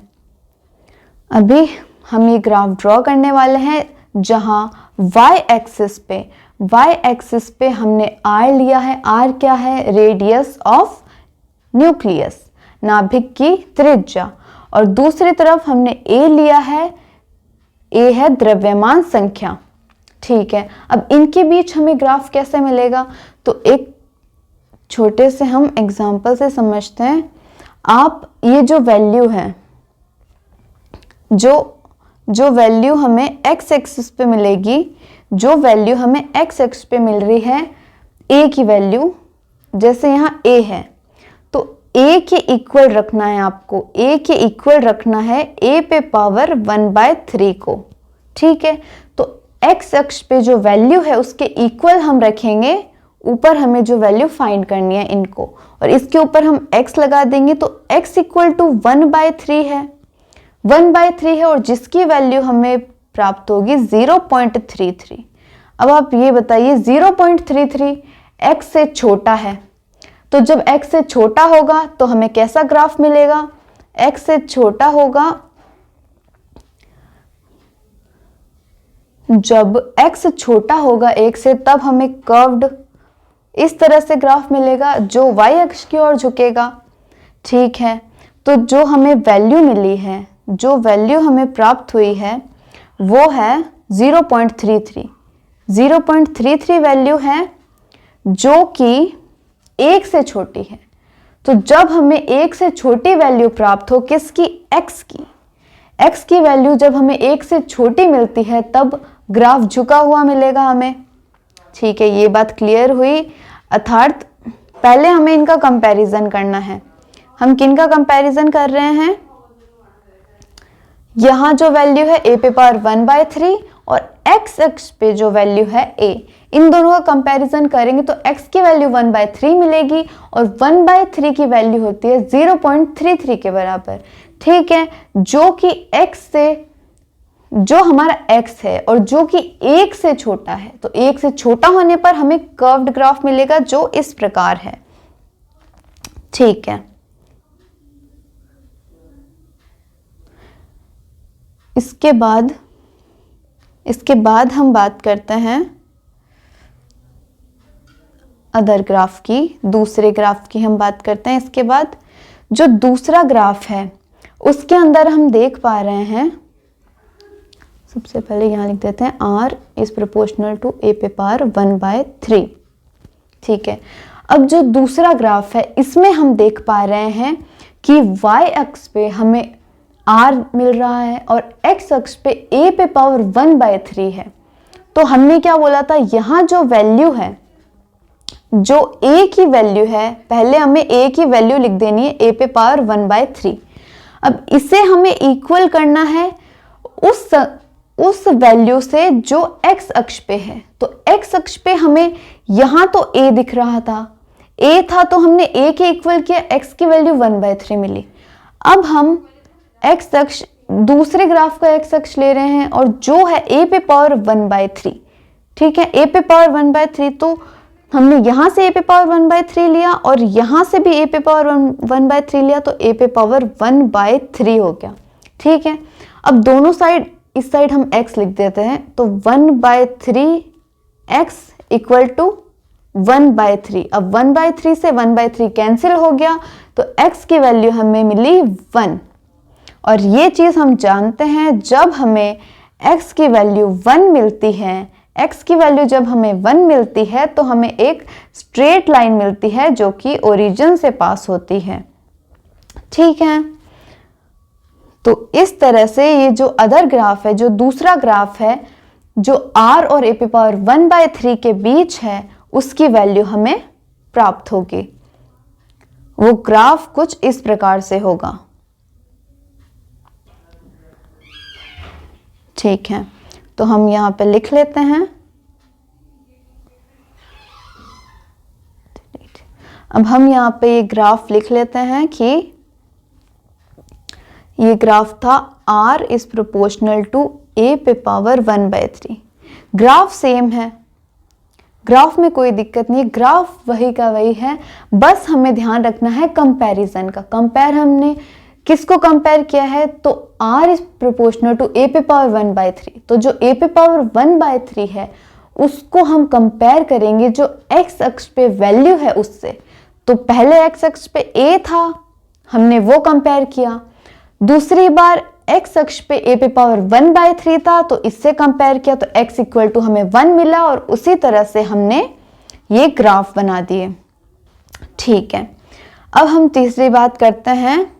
[SPEAKER 1] अभी हम ये ग्राफ ड्रॉ करने वाले हैं जहां y एक्सिस पे हमने r लिया है। r क्या है? रेडियस ऑफ न्यूक्लियस, नाभिक की त्रिज्या। और दूसरी तरफ हमने a लिया है, a है द्रव्यमान संख्या। ठीक है, अब इनके बीच हमें ग्राफ कैसे मिलेगा? तो एक छोटे से हम एग्जाम्पल से समझते हैं। आप ये जो वैल्यू है, जो वैल्यू हमें x एक्सिस पे मिलेगी, जो वैल्यू हमें x एक्सिस पे मिल रही है a की वैल्यू, जैसे यहाँ a है तो a के इक्वल रखना है आपको। a के इक्वल रखना है a पे पावर 1/3 को। ठीक है, तो x अक्ष पे जो वैल्यू है उसके इक्वल हम रखेंगे। ऊपर हमें जो वैल्यू फाइंड करनी है इनको, और इसके ऊपर हम x लगा देंगे तो x इक्वल टू 1/3 है। 1/3 है और जिसकी वैल्यू हमें प्राप्त होगी 0.33। अब आप ये बताइए 0.33 x से छोटा है, तो जब x से छोटा होगा तो हमें कैसा ग्राफ मिलेगा? x से छोटा होगा जब x छोटा होगा 1 से तब हमें कर्व्ड इस तरह से ग्राफ मिलेगा जो y अक्ष की ओर झुकेगा। ठीक है, तो जो हमें वैल्यू मिली है, जो वैल्यू हमें प्राप्त हुई है वो है 0.33। 0.33 वैल्यू है जो कि 1 से छोटी है। तो जब हमें 1 से छोटी वैल्यू प्राप्त हो, किसकी? x की वैल्यू जब हमें 1 से छोटी मिलती है तब ग्राफ झुका हुआ मिलेगा हमें। ठीक है, ये बात क्लियर हुई। अर्थात पहले हमें इनका कंपैरिजन करना है। हम किन का कंपैरिजन कर रहे हैं? यहाँ जो वैल्यू है a पे पावर 1/3 और x अक्ष पे जो वैल्यू है a, इन दोनों का कंपैरिजन करेंगे तो x की वैल्यू 1/3 मिलेगी और 1/3 की वैल्यू होती है 0.33 के बराबर। ठीक है, जो कि x से, जो हमारा x है और जो कि 1 से छोटा है, तो 1 से छोटा होने पर हमें कर्व्ड ग्राफ मिलेगा जो इस प्रकार है। ठीक है, इसके बाद हम बात करते हैं अदर ग्राफ की, दूसरे ग्राफ की हम बात करते हैं। इसके बाद जो दूसरा ग्राफ है उसके अंदर हम देख पा रहे हैं, सबसे पहले यहाँ लिख देते हैं r is proportional to a पे पावर 1/3। ठीक है, अब जो दूसरा ग्राफ है इसमें हम देख पा रहे हैं कि y अक्ष पे हमें r मिल रहा है और x अक्ष पे a पे पावर 1/3 है। तो हमने क्या बोला था, यहाँ जो वैल्यू है, जो a की वैल्यू है, पहले हमें a की वैल्यू लिख देनी है a पे पावर 1/3। अब इसे हमें इक्वल करना है उस वैल्यू से जो x अक्ष पे है। तो x अक्ष पे हमें यहाँ तो a दिख रहा था, a था तो हमने a के इक्वल किया, x की वैल्यू 1/3 मिली। अब हम x अक्ष, दूसरे ग्राफ का x अक्ष ले रहे हैं और जो है a पे पावर 1/3। ठीक है, a पे पावर 1/3, तो हमने यहाँ से a पे पावर 1/3 लिया और यहाँ से भी a पे पावर 1/3 लिया, तो a पे पावर 1/3 हो गया। ठीक है, अब दोनों साइड, इस साइड हम x लिख देते हैं, तो 1/3 x इक्वल टू 1/3। अब 1/3 से 1/3 कैंसिल हो गया तो x की वैल्यू हमें मिली 1। और ये चीज़ हम जानते हैं, जब हमें x की वैल्यू 1 मिलती है, x की वैल्यू जब हमें 1 मिलती है तो हमें एक स्ट्रेट लाइन मिलती है जो कि ओरिजिन से पास होती है। ठीक है, तो इस तरह से ये जो अदर ग्राफ है, जो दूसरा ग्राफ है, जो r और a पे पावर 1/3 के बीच है, उसकी वैल्यू हमें प्राप्त होगी। वो ग्राफ कुछ इस प्रकार से होगा। ठीक है, तो हम यहाँ पे लिख लेते हैं। अब हम यहाँ पे ये ग्राफ लिख लेते हैं कि ये ग्राफ था r is proportional to a पे पावर 1/3। ग्राफ सेम है, ग्राफ में कोई दिक्कत नहीं है, ग्राफ वही का वही है, बस हमें ध्यान रखना है कंपैरिजन का। कंपेयर हमने किसको कंपेयर किया है, तो r is proportional to a पे पावर 1/3। तो जो a पे पावर 1/3 है उसको हम कंपेयर करेंगे जो x अक्ष पे वैल्यू है उससे। तो पहले x अक्ष पे a था, हमने वो कंपेयर किया। दूसरी बार x अक्ष पे a पे पावर 1/3 था तो इससे कंपेयर किया, तो x इक्वल टू हमें 1 मिला और उसी तरह से हमने ये ग्राफ बना दिए। ठीक है, अब हम तीसरी बात करते हैं।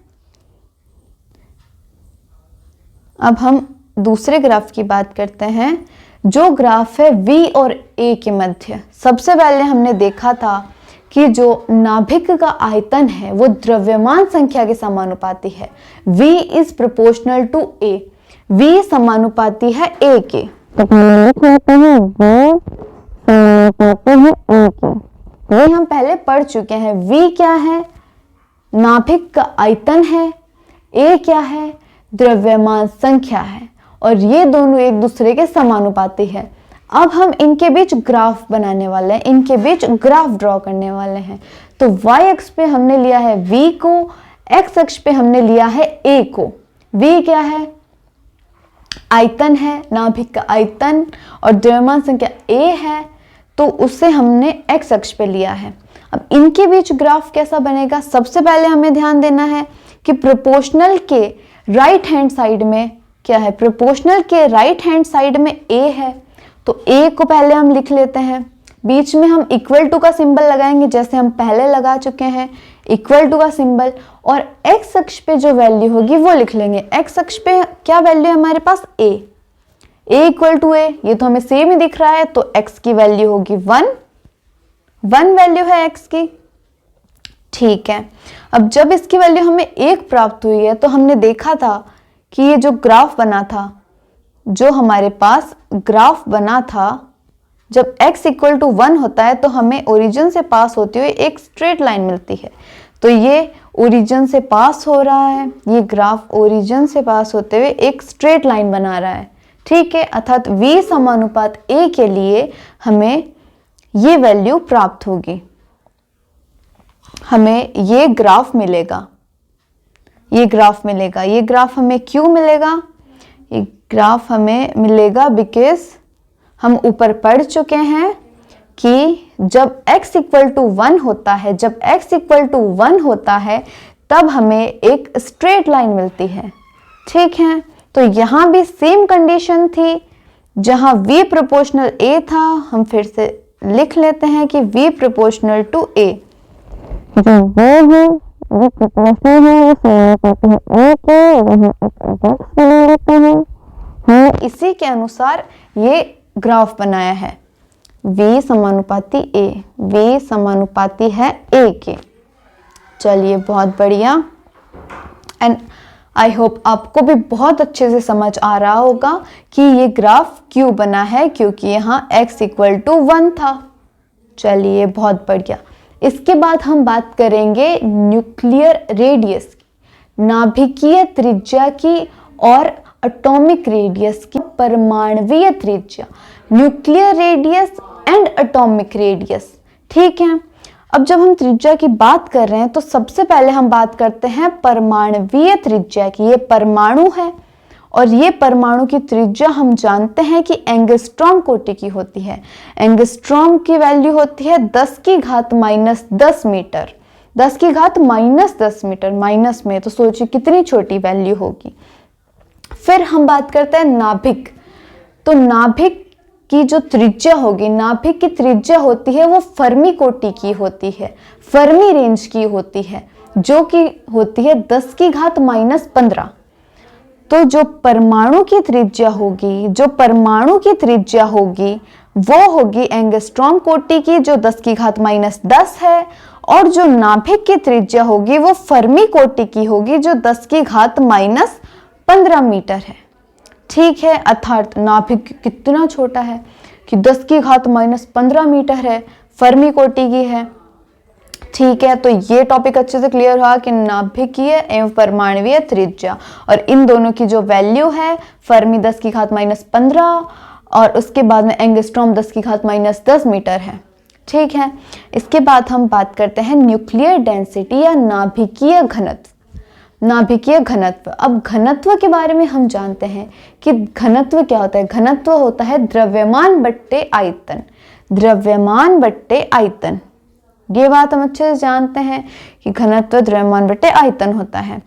[SPEAKER 1] अब हम दूसरे ग्राफ की बात करते हैं, जो ग्राफ है v और a के मध्य। सबसे पहले हमने देखा था कि जो नाभिक का आयतन है वो द्रव्यमान संख्या के समानुपाती है। v is proportional to a, v समानुपाती है a के। तो पहले लिख लेते हैं v समानुपाती है a के। ये हम पहले पढ़ चुके हैं। v क्या है? नाभिक का आयतन है। a क्या है? द्रव्यमान संख्या है। और ये दोनों एक दूसरे के समानुपाती है। अब हम इनके बीच ग्राफ बनाने वाले हैं, इनके बीच ग्राफ ड्रॉ करने वाले हैं। तो y अक्ष पे हमने लिया है v को, x अक्ष पे हमने लिया है a को। v क्या है? आयतन है, नाभिक का आयतन, और द्रव्यमान संख्या a है, तो उसे हमने x अक्ष पे लिया है। अब इनके बीच ग्राफ कैसा बनेगा? सबसे पहले हमें ध्यान देना है कि प्रोपोर्शनल के राइट हैंड साइड में क्या है? प्रोपोर्शनल के राइट हैंड साइड में a है, तो a को पहले हम लिख लेते हैं। बीच में हम इक्वल टू का सिंबल लगाएंगे, जैसे हम पहले लगा चुके हैं, इक्वल टू का सिंबल, और x अक्ष पे जो वैल्यू होगी वो लिख लेंगे। x अक्ष पे क्या वैल्यू है हमारे पास? a इक्वल टू a, ये तो हमें सेम ही दिख रहा है, तो x की वैल्यू होगी 1 वैल्यू है x की। ठीक है, अब जब इसकी वैल्यू हमें 1 प्राप्त हुई है, तो हमने देखा था कि ये जो ग्राफ बना था, जो हमारे पास ग्राफ बना था, जब x इक्वल टू 1 होता है तो हमें ओरिजिन से पास होती हुई एक स्ट्रेट लाइन मिलती है। तो ये ओरिजिन से पास हो रहा है, ये ग्राफ ओरिजिन से पास होते हुए एक स्ट्रेट लाइन बना रहा है। ठीक है, अर्थात v समानुपात a के लिए हमें ये वैल्यू प्राप्त होगी, हमें ये ग्राफ मिलेगा, ये ग्राफ मिलेगा। ये ग्राफ हमें क्यों मिलेगा? ये ग्राफ हमें मिलेगा बिकॉज हम ऊपर पढ़ चुके हैं कि जब x इक्वल टू 1 होता है, जब x इक्वल टू 1 होता है, तब हमें एक स्ट्रेट लाइन मिलती है। ठीक है, तो यहाँ भी सेम कंडीशन थी, जहाँ v प्रोपोर्शनल a था, हम फिर से लिख लेते हैं कि v प्रोपोर्शनल टू a, जो वो है वो प्रोपोर्शनल है, वो समानुपाती है a के, वहाँ एक है, हमने इसी के अनुसार ये ग्राफ बनाया है। v समानुपाती a, v समानुपाती है a के। चलिए, बहुत बढ़िया। एंड आई होप आपको भी बहुत अच्छे से समझ आ रहा होगा कि ये ग्राफ क्यों बना है, क्योंकि यहाँ x इक्वल टू 1 था। चलिए, बहुत बढ़िया। इसके बाद हम बात करेंगे न्यूक्लियर रेडियस की, नाभिकीय त्रिज्या की, और एटॉमिक रेडियस की, परमाणुवीय त्रिज्या, nuclear radius and atomic radius. ठीक है, अब जब हम त्रिज्या की बात कर रहे हैं तो सबसे पहले हम बात करते हैं परमाणुवीय त्रिज्या की। ये परमाणु है, और ये परमाणु की त्रिज्या हम जानते हैं कि एंगस्ट्रॉम कोटि की होती है। एंगस्ट्रॉम की वैल्यू होती है 10 की घात -10 मीटर, 10 की घात -10 मीटर, माइनस में, तो सोचिए कितनी छोटी वैल्यू होगी। फिर हम बात करते हैं नाभिक। तो नाभिक की जो त्रिज्या होगी, नाभिक की त्रिज्या होती है वो फर्मी कोटि की होती है, फर्मी रेंज की होती है, जो कि होती है 10 की घात -15। तो जो परमाणु की त्रिज्या होगी, जो परमाणु की त्रिज्या होगी, वो होगी एंगस्ट्रॉम कोटि की, जो 10 की घात -10 है, और जो नाभिक की त्रिज्या होगी वो फर्मी कोटि की होगी, जो 10 की घात -15 मीटर है। ठीक है, अर्थात नाभिक कितना छोटा है कि 10 की घात -15 मीटर है, फर्मी कोटि की है। ठीक है, तो ये टॉपिक अच्छे से क्लियर हुआ कि नाभिकीय एवं परमाणुवीय त्रिज्या, और इन दोनों की जो वैल्यू है, फर्मी 10 की घात -15 और उसके बाद में एंगस्ट्रॉम 10 की घात -10 मीटर है। ठीक है, इसके बाद हम बात करते हैं न्यूक्लियर डेंसिटी या नाभिकीय घनत्व। नाभिकीय घनत्व, अब घनत्व के बारे में हम जानते हैं कि घनत्व क्या होता है। घनत्व होता है द्रव्यमान बट्टे आयतन, द्रव्यमान बट्टे आयतन। ये बात हम अच्छे से जानते हैं कि घनत्व द्रव्यमान बट्टे आयतन होता है।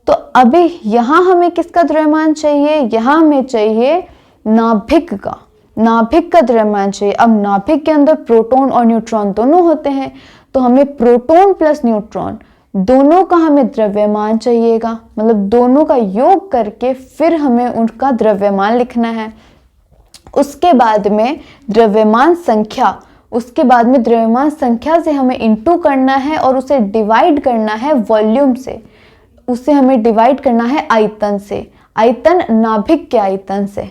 [SPEAKER 1] तो अभी यहाँ हमें किसका द्रव्यमान चाहिए? यहाँ हमें चाहिए नाभिक का, नाभिक का द्रव्यमान चाहिए। अब नाभिक के अंदर प्रोटॉन और न्यूट्रॉन दोनों होते हैं, तो हमें प्रोटॉन प्लस न्यूट्रॉन दोनों का हमें द्रव्यमान चाहिएगा, मतलब दोनों का योग करके फिर हमें उनका द्रव्यमान लिखना है। उसके बाद में द्रव्यमान संख्या, उसके बाद में द्रव्यमान संख्या से हमें इंटू करना है और उसे डिवाइड करना है वॉल्यूम से, उसे हमें डिवाइड करना है आयतन से, आयतन नाभिक के आयतन से।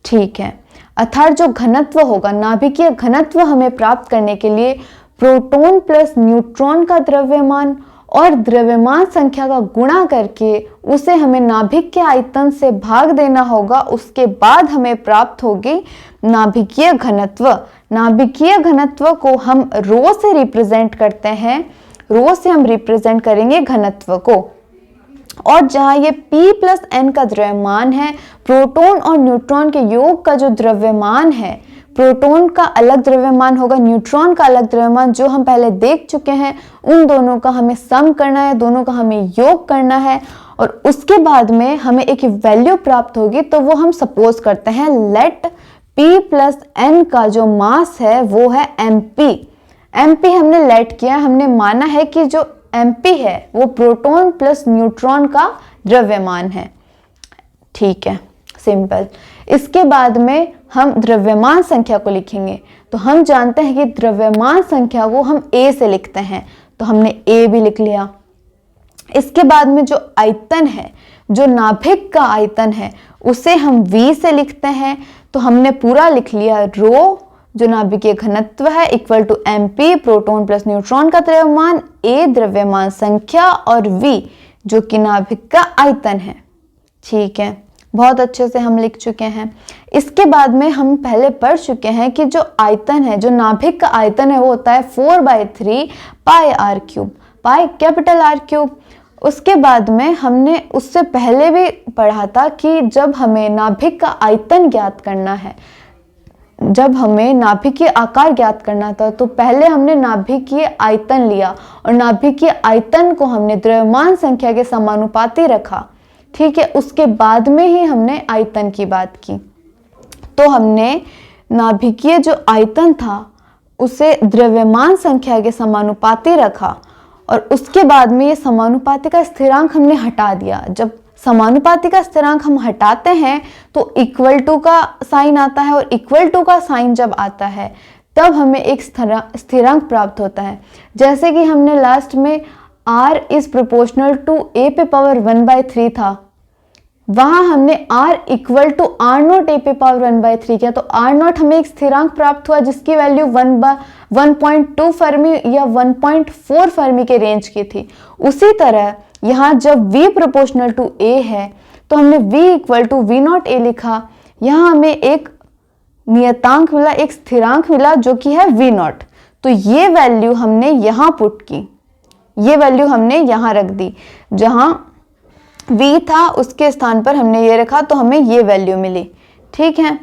[SPEAKER 1] ठीक है, अर्थात जो घनत्व होगा, नाभिकीय घनत्व हमें प्राप्त करने के लिए प्रोटॉन प्लस न्यूट्रॉन का द्रव्यमान और द्रव्यमान संख्या का गुणा करके उसे हमें नाभिक के आयतन से भाग देना होगा। उसके बाद हमें प्राप्त होगी नाभिकीय घनत्व। नाभिकीय घनत्व को हम रो से रिप्रेजेंट करते हैं, रो से हम रिप्रेजेंट करेंगे घनत्व को। और जहाँ ये P+N का द्रव्यमान है, प्रोटॉन और न्यूट्रॉन के योग का जो द्रव्यमान है, प्रोटॉन का अलग द्रव्यमान होगा, न्यूट्रॉन का अलग द्रव्यमान, जो हम पहले देख चुके हैं, उन दोनों का हमें सम करना है, दोनों का हमें योग करना है और उसके बाद में हमें एक वैल्यू प्राप्त होगी। तो वो हम सपोज करते हैं, लेट P+N का जो मास है वो है mp। mp हमने लेट किया, हमने माना है कि जो mp है वो प्रोटॉन प्लस न्यूट्रॉन का द्रव्यमान है। ठीक है, सिंपल। इसके बाद में हम द्रव्यमान संख्या को लिखेंगे। तो हम जानते हैं कि द्रव्यमान संख्या वो हम a से लिखते हैं, तो हमने a भी लिख लिया। इसके बाद में जो आयतन है, जो नाभिक का आयतन है, उसे हम v से लिखते हैं। तो हमने पूरा लिख लिया, रो जो नाभिकीय घनत्व है equal to mp proton plus neutron का द्रव्यमान, a द्रव्यमान संख्या और v जो कि नाभिक का आयतन है। ठीक है, बहुत अच्छे से हम लिख चुके हैं। इसके बाद में हम पहले पढ़ चुके हैं कि जो आयतन है, जो नाभिक का आयतन है वो होता है 4/3 पाई r cube, pi capital R cube. उसके बाद में हमने उससे पहले भी पढ़ा था कि जब हमें नाभिक का आयतन ज्ञात करना है, जब हमें नाभिकीय आकार ज्ञात करना था, तो पहले हमने नाभिकीय आयतन लिया और नाभिकीय आयतन को हमने द्रव्यमान संख्या के समानुपाती रखा। ठीक है, उसके बाद में ही हमने आयतन की बात की। तो हमने नाभिकीय जो आयतन था उसे द्रव्यमान संख्या के समानुपाती रखा और उसके बाद में ये समानुपाती का स्थिरांक हमने हटा दिया। जब समानुपाती का स्थिरांक हम हटाते हैं तो इक्वल टू का साइन आता है और इक्वल टू का साइन जब आता है तब हमें एक स्थिरांक प्राप्त होता है। जैसे कि हमने लास्ट में r is proportional to a पे पावर 1/3 था, वहां हमने r equal to r0 a पे पावर 1/3 किया, तो r0 हमें एक स्थिरांक प्राप्त हुआ जिसकी वैल्यू 1.2 फर्मी या 1.4 फर्मी के रेंज की थी। उसी तरह यहाँ जब v प्रोपोर्शनल टू a है तो हमने v equal to v0 a लिखा। यहाँ हमें एक नियतांक मिला, एक स्थिरांक मिला जो कि है v0। तो ये वैल्यू हमने यहाँ पुट की, ये वैल्यू हमने यहाँ रख दी, जहाँ v था उसके स्थान पर हमने ये रखा तो हमें ये वैल्यू मिली। ठीक है,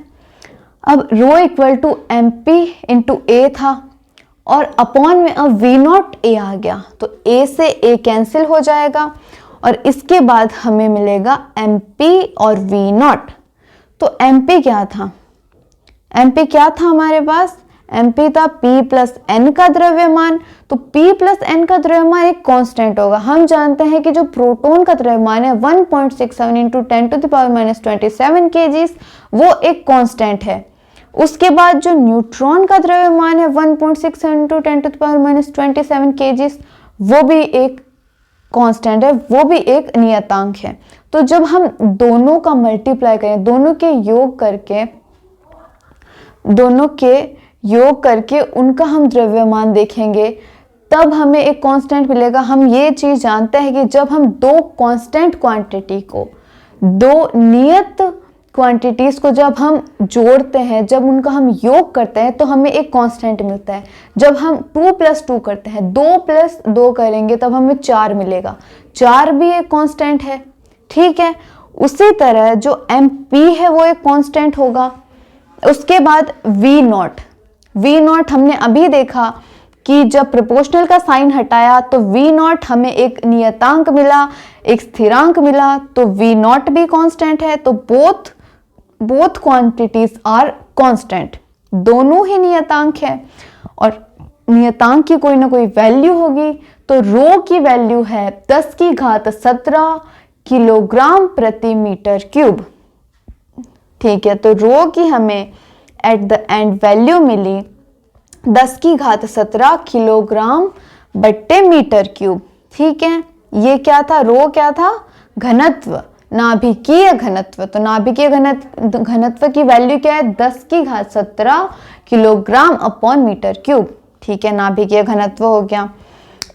[SPEAKER 1] अब rho equal to mp into a था और अपॉन में अब v0 a आ गया, तो a से a कैंसिल हो जाएगा और इसके बाद हमें मिलेगा mp और v0। तो mp क्या था, mp क्या था हमारे पास, mp था P+N का द्रव्यमान। तो P+N का द्रव्यमान एक कांस्टेंट होगा। हम जानते हैं कि जो प्रोटॉन का द्रव्यमान है 1.67 इंटू 10⁻⁻27 kg, वो एक कांस्टेंट है। उसके बाद जो न्यूट्रॉन का द्रव्यमान है 1.67 इंटू 10⁻27 kg, वो भी एक कांस्टेंट है, वो भी एक नियतांक है। तो जब हम दोनों का मल्टीप्लाई करें, दोनों के योग करके उनका हम द्रव्यमान देखेंगे, तब हमें एक कांस्टेंट मिलेगा। हम ये चीज जानते हैं कि जब हम दो कांस्टेंट क्वांटिटी को, दो नियत क्वांटिटीज को जब हम जोड़ते हैं, जब उनका हम योग करते हैं तो हमें एक कांस्टेंट मिलता है। जब हम 2+2 करते हैं, 2+2 करेंगे तब हमें 4 मिलेगा, 4 भी एक कांस्टेंट है। ठीक है, उसी तरह जो mp है वो एक कांस्टेंट होगा। उसके बाद v0 हमने अभी देखा कि जब प्रोपोर्शनल का साइन हटाया तो v0 हमें एक नियतांक मिला, एक स्थिरांक मिला, तो v0 भी कांस्टेंट है। तो बोथ क्वांटिटीज आर कांस्टेंट, दोनों ही नियतांक है और नियतांक की कोई ना कोई वैल्यू होगी। तो रो की वैल्यू है 10⁻17 किलोग्राम प्रति मीटर क्यूब। ठीक है, तो रो की हमें एट द एंड वैल्यू मिली 10⁻17 किलोग्राम बट्टे मीटर क्यूब। ठीक है, ये क्या था, रो क्या था, घनत्व, नाभिकीय घनत्व। तो नाभिकीय घनत्व की वैल्यू क्या है, 10⁻17 किलोग्राम अपॉन मीटर क्यूब। ठीक है, नाभिकीय घनत्व हो गया।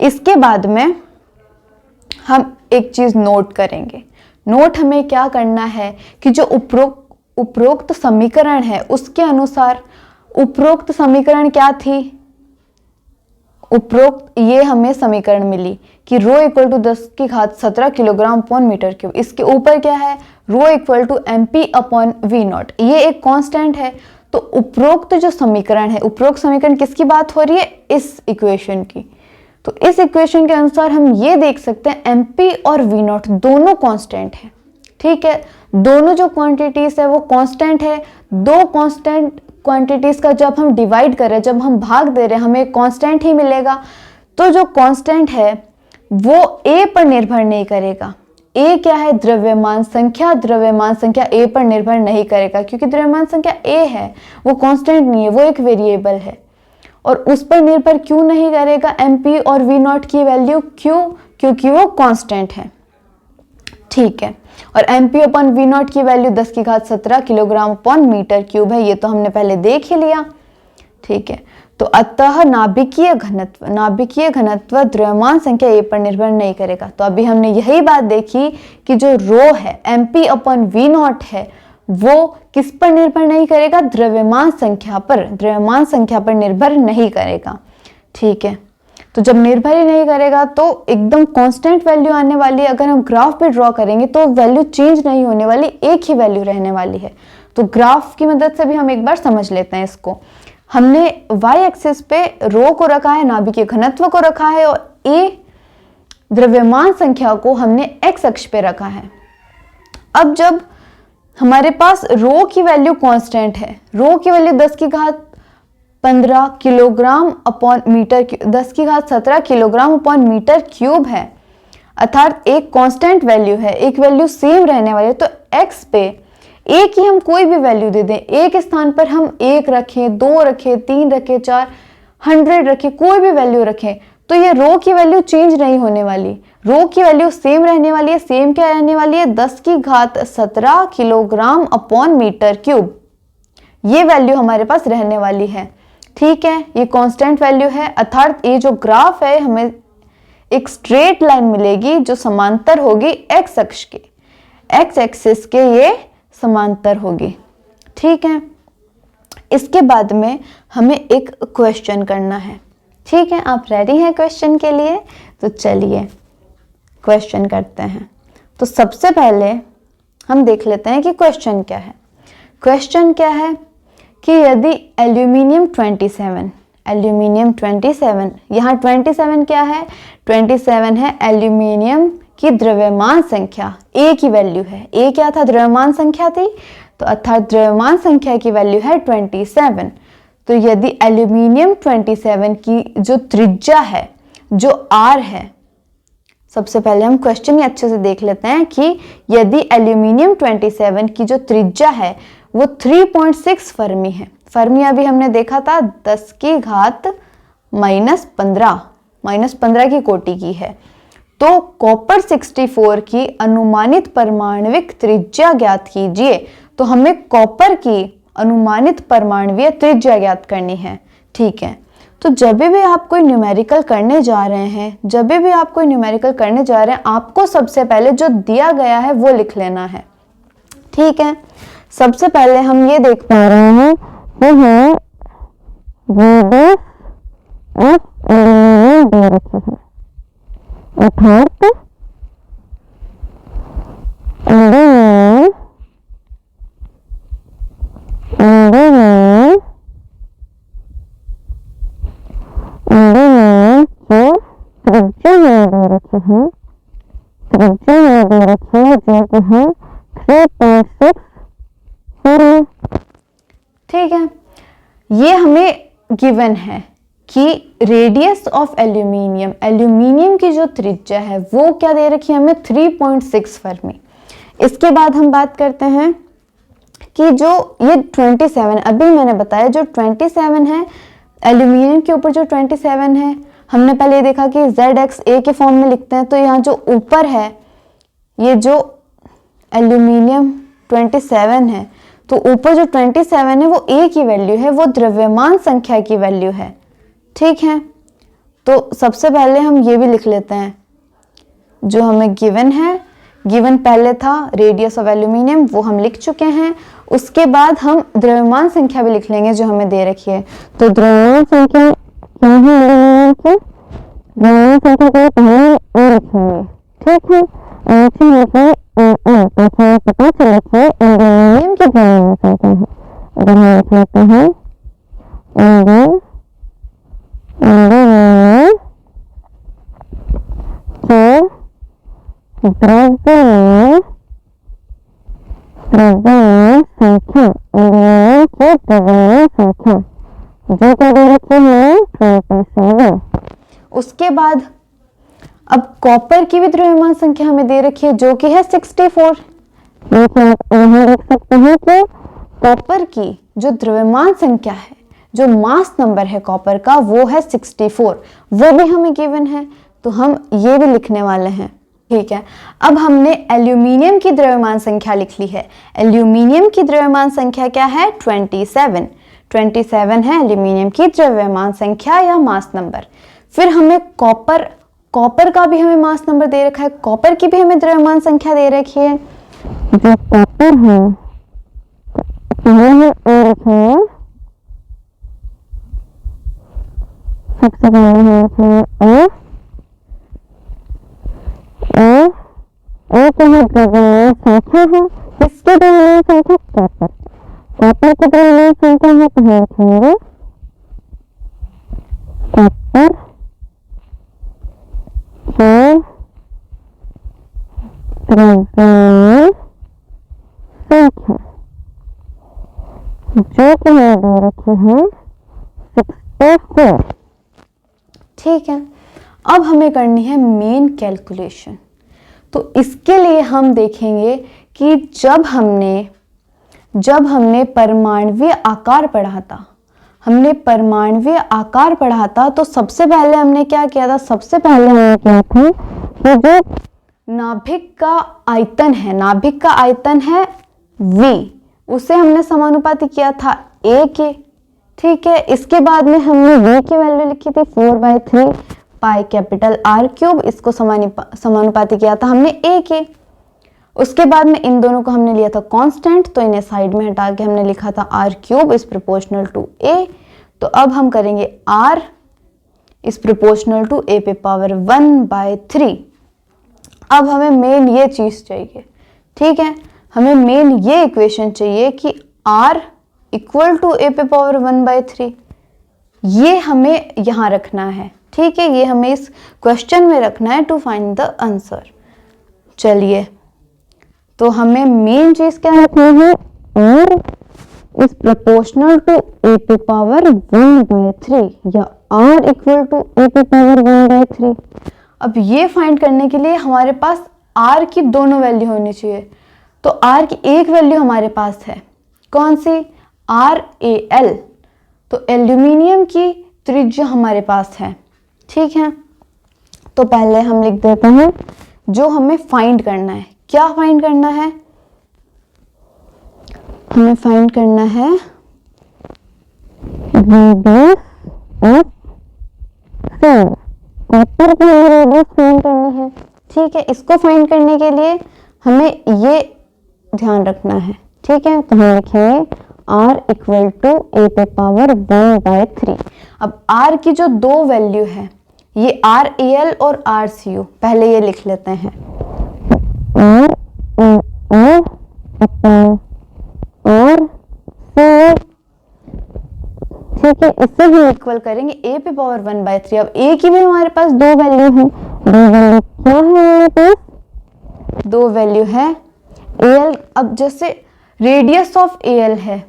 [SPEAKER 1] इसके बाद में हम एक चीज नोट करेंगे। नोट हमें क्या करना है कि जो उपरोक्त समीकरण है उसके अनुसार, उपरोक्त समीकरण क्या थी, उपरोक्त ये हमें समीकरण मिली कि रो इक्वल टू 10 की घात 17 किलोग्राम अपॉन मीटर क्यूब। इसके ऊपर क्या है, rho equal to mp upon v naught, ये एक कांस्टेंट है। तो उपरोक्त जो समीकरण है, उपरोक्त समीकरण किसकी बात हो रही है, इस इक्वेशन की। तो इस इक्वेशन के अनुसार हम ये देख सकते हैं mp और v नॉट दोनों कांस्टेंट है। ठीक है, दोनों जो क्वांटिटीज है वो कांस्टेंट है। दो कांस्टेंट क्वांटिटीज का जब हम डिवाइड कर रहे हैं, जब हम भाग दे रहे हैं, हमें कांस्टेंट ही मिलेगा। तो जो कांस्टेंट है वो a पर निर्भर नहीं करेगा। a क्या है, द्रव्यमान संख्या। द्रव्यमान संख्या a पर निर्भर नहीं करेगा क्योंकि द्रव्यमान संख्या a है, वो कांस्टेंट नहीं है, वो एक वेरिएबल है। और उस पर निर्भर क्यों नहीं करेगा mp और v नॉट की वैल्यू, क्यों, क्योंकि वो कांस्टेंट है। ठीक है, और mp अपॉन v नॉट की वैल्यू 10 की घात 17 किलोग्राम अपॉन मीटर क्यूब है, ये तो हमने पहले देख ही लिया। ठीक है, तो अतः नाभिकीय घनत्व द्रव्यमान संख्या a पर निर्भर नहीं करेगा। तो अभी हमने यही बात देखी कि जो रो है mp अपॉन v नॉट है वो किस पर निर्भर नहीं करेगा, द्रव्यमान संख्या पर, द्रव्यमान संख्या पर निर्भर नहीं करेगा। ठीक है, तो जब निर्भर ही नहीं करेगा तो एकदम कांस्टेंट वैल्यू आने वाली है। अगर हम ग्राफ पे ड्रॉ करेंगे तो वैल्यू चेंज नहीं होने वाली, एक ही वैल्यू रहने वाली है। तो ग्राफ की मदद से भी हम एक बार समझ लेते हैं इसको। हमने y एक्सिस पे रो को रखा है, नाभिकीय घनत्व को रखा है, और a द्रव्यमान संख्या को हमने x अक्ष पे रखा है। अब जब हमारे पास रो की वैल्यू कांस्टेंट है, रो की वैल्यू 10 की घात 15 किलोग्राम अपॉन मीटर, 10 की घात 17 किलोग्राम अपॉन मीटर क्यूब है, अर्थात एक कांस्टेंट वैल्यू है, एक वैल्यू सेम रहने वाली है। तो x पे एक ही हम कोई भी वैल्यू दे दें, एक स्थान पर हम 1 रखें, 2 रखें, 3 रखें, 4, 100 रखें, कोई भी वैल्यू रखें, तो ये रो की वैल्यू चेंज नहीं होने वाली, रो की वैल्यू सेम रहने वाली है। सेम क्या रहने वाली है, 10 की घात 17 किलोग्राम अपॉन मीटर क्यूब, ये वैल्यू हमारे पास रहने वाली है। ठीक है, ये कांस्टेंट वैल्यू है, अर्थात ये जो ग्राफ है हमें एक स्ट्रेट लाइन मिलेगी जो समांतर होगी x अक्ष के, x एक्सिस के ये समांतर होगी। ठीक है, इसके बाद में हमें एक क्वेश्चन करना है। ठीक है, आप रेडी हैं क्वेश्चन के लिए? तो चलिए क्वेश्चन करते हैं। तो सबसे पहले हम देख लेते हैं कि क्वेश्चन क्या है। क्वेश्चन क्या है कि यदि एल्यूमिनियम 27, यहाँ 27 क्या है, 27 है एल्यूमिनियम की द्रव्यमान संख्या, a की वैल्यू है। a क्या था, द्रव्यमान संख्या थी, तो अर्थात द्रव्यमान संख्या की वैल्यू है 27। तो यदि एल्यूमिनियम 27 की जो त्रिज्या है, जो r है, सबसे पहले हम क्वेश्चन ही अच्छे से देख लेते हैं कि यदि एल्यूमिनियम 27 की जो त्रिज्या है वो 3.6 फर्मी है। फर्मी अभी हमने देखा था 10 की घात -15 की कोटि की है। तो कॉपर 64 की अनुमानित परमाणविक त्रिज्या ज्ञात कीजिए। तो हमें कॉपर की अनुमानित परमाणवीय त्रिज्या ज्ञात करनी है। ठीक है, तो जब भी आप कोई न्यूमेरिकल करने जा रहे हैं, आपको सबसे पहले जो दिया गया है वो लिख लेना है। ठीक है, सबसे पहले हम ये देख पा रहे हैं वो है रेडियस ऑफ एल्यूमिनियम दे रखी है, अर्थात एल्यूमिनियम को त्रिज्या दे रखी है, जो कि है 3.6 फर्मी। ठीक है, ये हमें गिवन है कि रेडियस ऑफ एल्यूमिनियम की जो त्रिज्या है वो क्या दे रखी है हमें, 3.6 फर्मी। इसके बाद हम बात करते हैं कि जो ये 27, अभी मैंने बताया जो 27 है एल्यूमिनियम के ऊपर जो 27 है, हमने पहले देखा कि ZX A के फॉर्म में लिखते हैं। तो यहाँ जो ऊपर है, ये जो एल्यूमिनियम 27 है, तो ऊपर जो 27 है वो A की वैल्यू है, वो द्रव्यमान संख्या की वैल्यू है। ठीक है, तो सबसे पहले हम ये भी लिख लेते हैं जो हमें गिवन है। गिवन पहले था रेडियस ऑफ एल्यूमिनियम, वो हम लिख चुके हैं। उसके बाद हम द्रव्यमान संख्या भी लिख लेंगे जो हमें दे रखी है। तो द्रव्यमान संख्या
[SPEAKER 2] क्या है द्रव्यमान की संख्या को पहले ए रखेंगे, ठीक है। ऐसे मतलब तो हमें पता चला कि एल्यूमीनियम की द्रव्यमान संख्या है। अगर हम लिख लेते हैं एल्यूमीनियम के द्रव्यमान संख्या, एल्यूमीनियम के द्रव्यमान संख्या जो क्या दे रखी है 27।
[SPEAKER 1] उसके बाद अब कॉपर की भी द्रव्यमान संख्या हमें दे रखी है जो कि है 64।
[SPEAKER 2] लेकिन यहाँ देख सकते हैं कि
[SPEAKER 1] कॉपर की जो द्रव्यमान संख्या है, जो मास नंबर है कॉपर का, वो है 64, वो भी हमें गिवन है, तो हम ये भी लिखने वाले हैं, ठीक है। अब हमने एल्यूमिनियम की द्रव्यमान संख्या लिख ली है। एल्यूमिनियम की द्रव्यमान संख्या क्या है 27 है एल्यूमिनियम की द्रव्यमान संख्या या मास नंबर। फिर हमें कॉपर का भी हमें मास नंबर दे रखा है, कॉपर की भी हमें द्रव्यमान संख्या दे रखी है।
[SPEAKER 2] जो कॉपर है सबसे पहले है ओ को है द्रव्यमान संख्या है, इसके द्रव्यमान संख्या कॉपर की द्रव्यमान संख्या है, तो हम लिखेंगे कॉपर की द्रव्यमान संख्या जो कि हमें दे रखी है 64,
[SPEAKER 1] ठीक है। अब हमें करनी है मेन कैलकुलेशन। तो इसके लिए हम देखेंगे कि जब हमने परमाणुवीय आकार पढ़ा था, तो सबसे पहले हमने क्या किया था, सबसे पहले हमने किया था कि जो नाभिक का आयतन है V, उसे हमने समानुपाती किया था A के, ठीक है। इसके बाद में हमने V की वैल्यू लिखी थी 4/3 पाई कैपिटल R क्यूब, इसको समानुपाती किया था हमने A के। उसके बाद में इन दोनों को हमने लिया था कांस्टेंट, तो इन्हें साइड में हटा के हमने लिखा था R cube is proportional to A। तो अब हम करेंगे R is proportional to A पे पावर 1/3। अब हमें मेन ये चीज चाहिए, ठीक है, हमें मेन ये इक्वेशन चाहिए कि R इक्वल टू A पे पावर 1/3, ये हमें यहाँ रखना है, ठीक है, ये हमें इस क्वेश्चन में रखना है टू फाइंड द आंसर। चलिए, तो हमें मेन चीज क्या रखनी है, R is proportional to A पे पावर 1/3 या R इक्वल टू A पे पावर 1/3। अब ये फाइंड करने के लिए हमारे पास R की दोनों वैल्यू होनी चाहिए। तो R की एक वैल्यू हमारे पास है, कौन सी, RAL। तो एल्यूमिनियम की त्रिज्या हमारे पास है, ठीक है। तो पहले हम लिख देते हैं जो हमें फाइंड करना है। क्या फाइंड करना है, हमें फाइंड करना है
[SPEAKER 2] कॉपर की रेडियस फाइंड करनी है,
[SPEAKER 1] ठीक है। इसको फाइंड करने के लिए हमें ये ध्यान रखना है, ठीक है। तो हम लिखेंगे R इक्वल टू A पे पावर 1/3। अब R की जो दो वैल्यू है, ये RAL और RCU, पहले ये लिख लेते हैं, ठीक है। इससे हम इक्वल करेंगे A पे पावर 1/3। अब A की भी हमारे पास दो वैल्यू है,
[SPEAKER 2] क्या है हमारे पास,
[SPEAKER 1] दो वैल्यू है AL। अब जैसे रेडियस ऑफ AL है,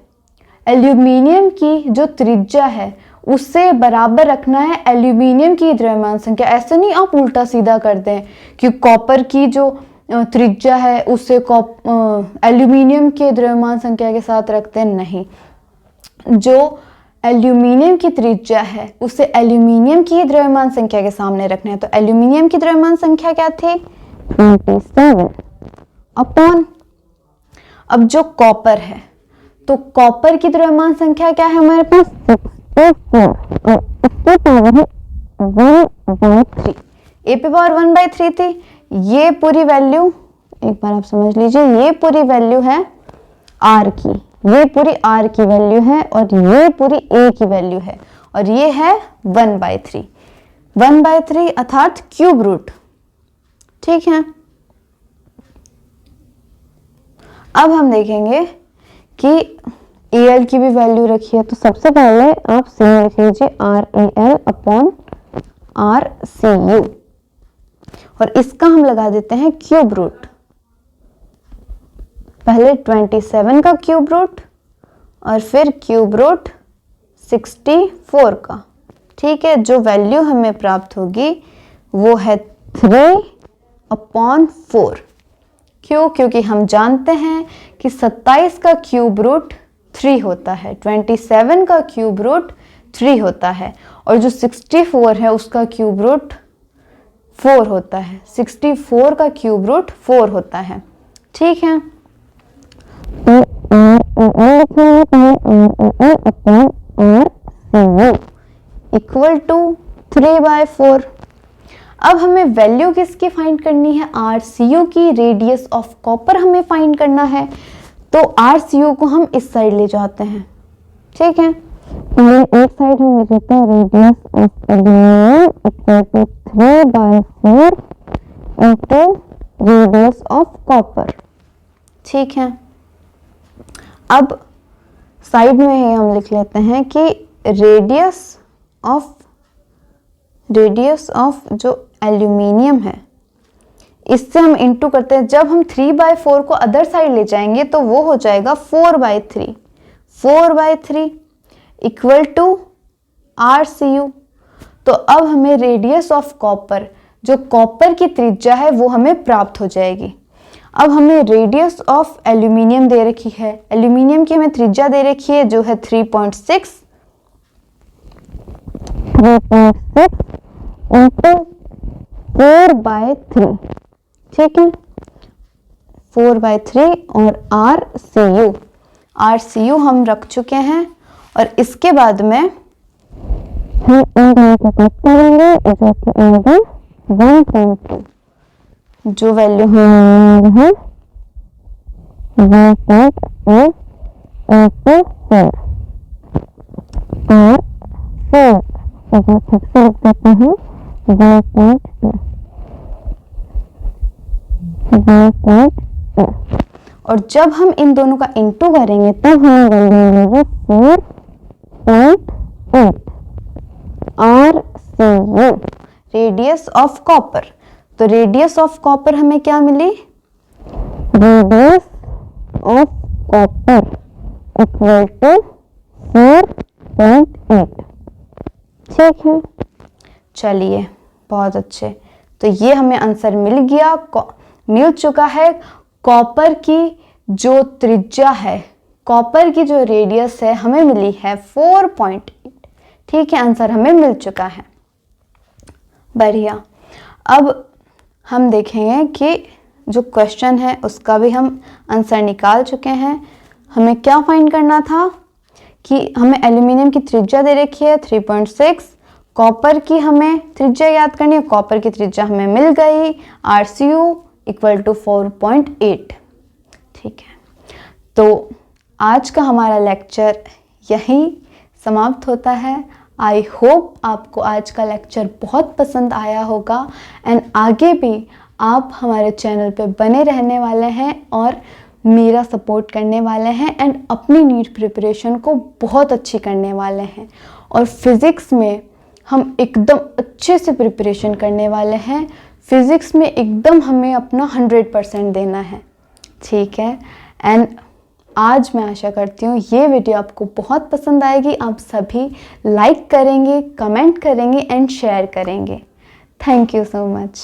[SPEAKER 1] एल्यूमिनियम की जो त्रिज्या है उससे बराबर रखना है एल्यूमिनियम की द्रव्यमान संख्या। ऐसे नहीं आप उल्टा सीधा करते हैं कि कॉपर की जो त्रिज्या है उससे एल्यूमिनियम के द्रव्यमान संख्या के साथ रखते हैं, नहीं। जो एल्यूमिनियम की त्रिज्या है उसे एल्यूमिनियम की द्रव्यमान संख्या के सामने रखना है। तो एल्यूमिनियम की द्रव्यमान संख्या क्या थी,
[SPEAKER 2] 27
[SPEAKER 1] अपॉन, अब जो कॉपर है, तो कॉपर की द्रव्यमान संख्या क्या है हमारे पास,
[SPEAKER 2] 64 और इसके पावर है 1/3।
[SPEAKER 1] A पे पावर 1/3 थी। ये पूरी वैल्यू एक बार आप समझ लीजिए, ये पूरी वैल्यू है R की, ये पूरी R की वैल्यू है और ये पूरी A की वैल्यू है। और ये है 1/3, 1/3 अर्थात क्यूब रूट। ठीक है, अब हम देखेंगे कि AL की भी वैल्यू रखी है, तो सबसे पहले आप सेम लिख लीजिए RAL अपॉन RCU और इसका हम लगा देते हैं क्यूब रूट। पहले 27 का क्यूब रूट और फिर क्यूब रूट 64 का। ठीक है, जो वैल्यू हमें प्राप्त होगी वो है 3/4। क्यों? क्योंकि हम जानते हैं कि 27 का क्यूब रूट 3 होता है, 27 का क्यूब रूट 3 होता है और जो 64 है उसका क्यूब रूट 4 होता है। 64 का क्यूब रूट 4 होता है। ठीक है, इक्वल टू 3/4। अब हमें वैल्यू किसकी फाइंड करनी है? RCU की, रेडियस ऑफ कॉपर हमें फाइंड करना है। तो RCU को हम इस साइड ले जाते हैं। ठीक है,
[SPEAKER 2] एक साइड हम लिख लेते हैं radius of aluminium equal to 3/4 into radius of copper.
[SPEAKER 1] ठीक है, अब साइड में ही हम लिख लेते हैं कि रेडियस ऑफ जो एल्यूमिनियम है इससे हम इंटू करते हैं। जब हम 3/4 को अदर साइड ले जाएंगे तो वो हो जाएगा 4/3, 4/3 इक्वल टू RCU। तो अब हमें रेडियस ऑफ कॉपर, जो कॉपर की त्रिज्या है, वो हमें प्राप्त हो जाएगी। अब हमें रेडियस ऑफ एल्यूमिनियम दे रखी है, एल्यूमिनियम की हमें त्रिज्या दे रखी है जो है 3.6
[SPEAKER 2] इंटू
[SPEAKER 1] 4/3। ठीक है, 4/3 और RCU हम रख चुके हैं और इसके बाद में
[SPEAKER 2] हम इन दोनों को कट करेंगे जो कि आएगा 1.2।
[SPEAKER 1] जो वैल्यू
[SPEAKER 2] है 1.8 इंटू 4 और 4 तो ठीक से लिख देते हैं 1.2
[SPEAKER 1] और जब हम इन दोनों का इंटू करेंगे तब हमें वैल्यू मिलेगी 4.8 RCU, रेडियस ऑफ कॉपर। तो रेडियस ऑफ कॉपर हमें क्या मिली?
[SPEAKER 2] Radius of copper equal to 4.8।
[SPEAKER 1] ठीक है, चलिए बहुत अच्छे। तो ये हमें आंसर मिल चुका है। कॉपर की जो त्रिज्या है, कॉपर की जो रेडियस है हमें मिली है 4.8। ठीक है, आंसर हमें मिल चुका है। बढ़िया। अब हम देखेंगे कि जो क्वेश्चन है उसका भी हम आंसर निकाल चुके हैं। हमें क्या फाइंड करना था कि हमें एल्यूमिनियम की त्रिज्या दे रखी है 3.6, कॉपर की हमें त्रिज्या याद करनी है, कॉपर की त्रिज्या हमें मिल गई RCU इक्वल टू 4.8। ठीक है, तो आज का हमारा लेक्चर यहीं समाप्त होता है। आई होप आपको आज का लेक्चर बहुत पसंद आया होगा एंड आगे भी आप हमारे चैनल पे बने रहने वाले हैं और मेरा सपोर्ट करने वाले हैं एंड अपनी नीट प्रिपरेशन को बहुत अच्छी करने वाले हैं। और फिज़िक्स में हम एकदम अच्छे से प्रिपरेशन करने वाले हैं। फिज़िक्स में एकदम हमें अपना 100% देना है। ठीक है, एंड आज मैं आशा करती हूँ ये वीडियो आपको बहुत पसंद आएगी। आप सभी लाइक करेंगे, कमेंट करेंगे एंड शेयर करेंगे। Thank you so much.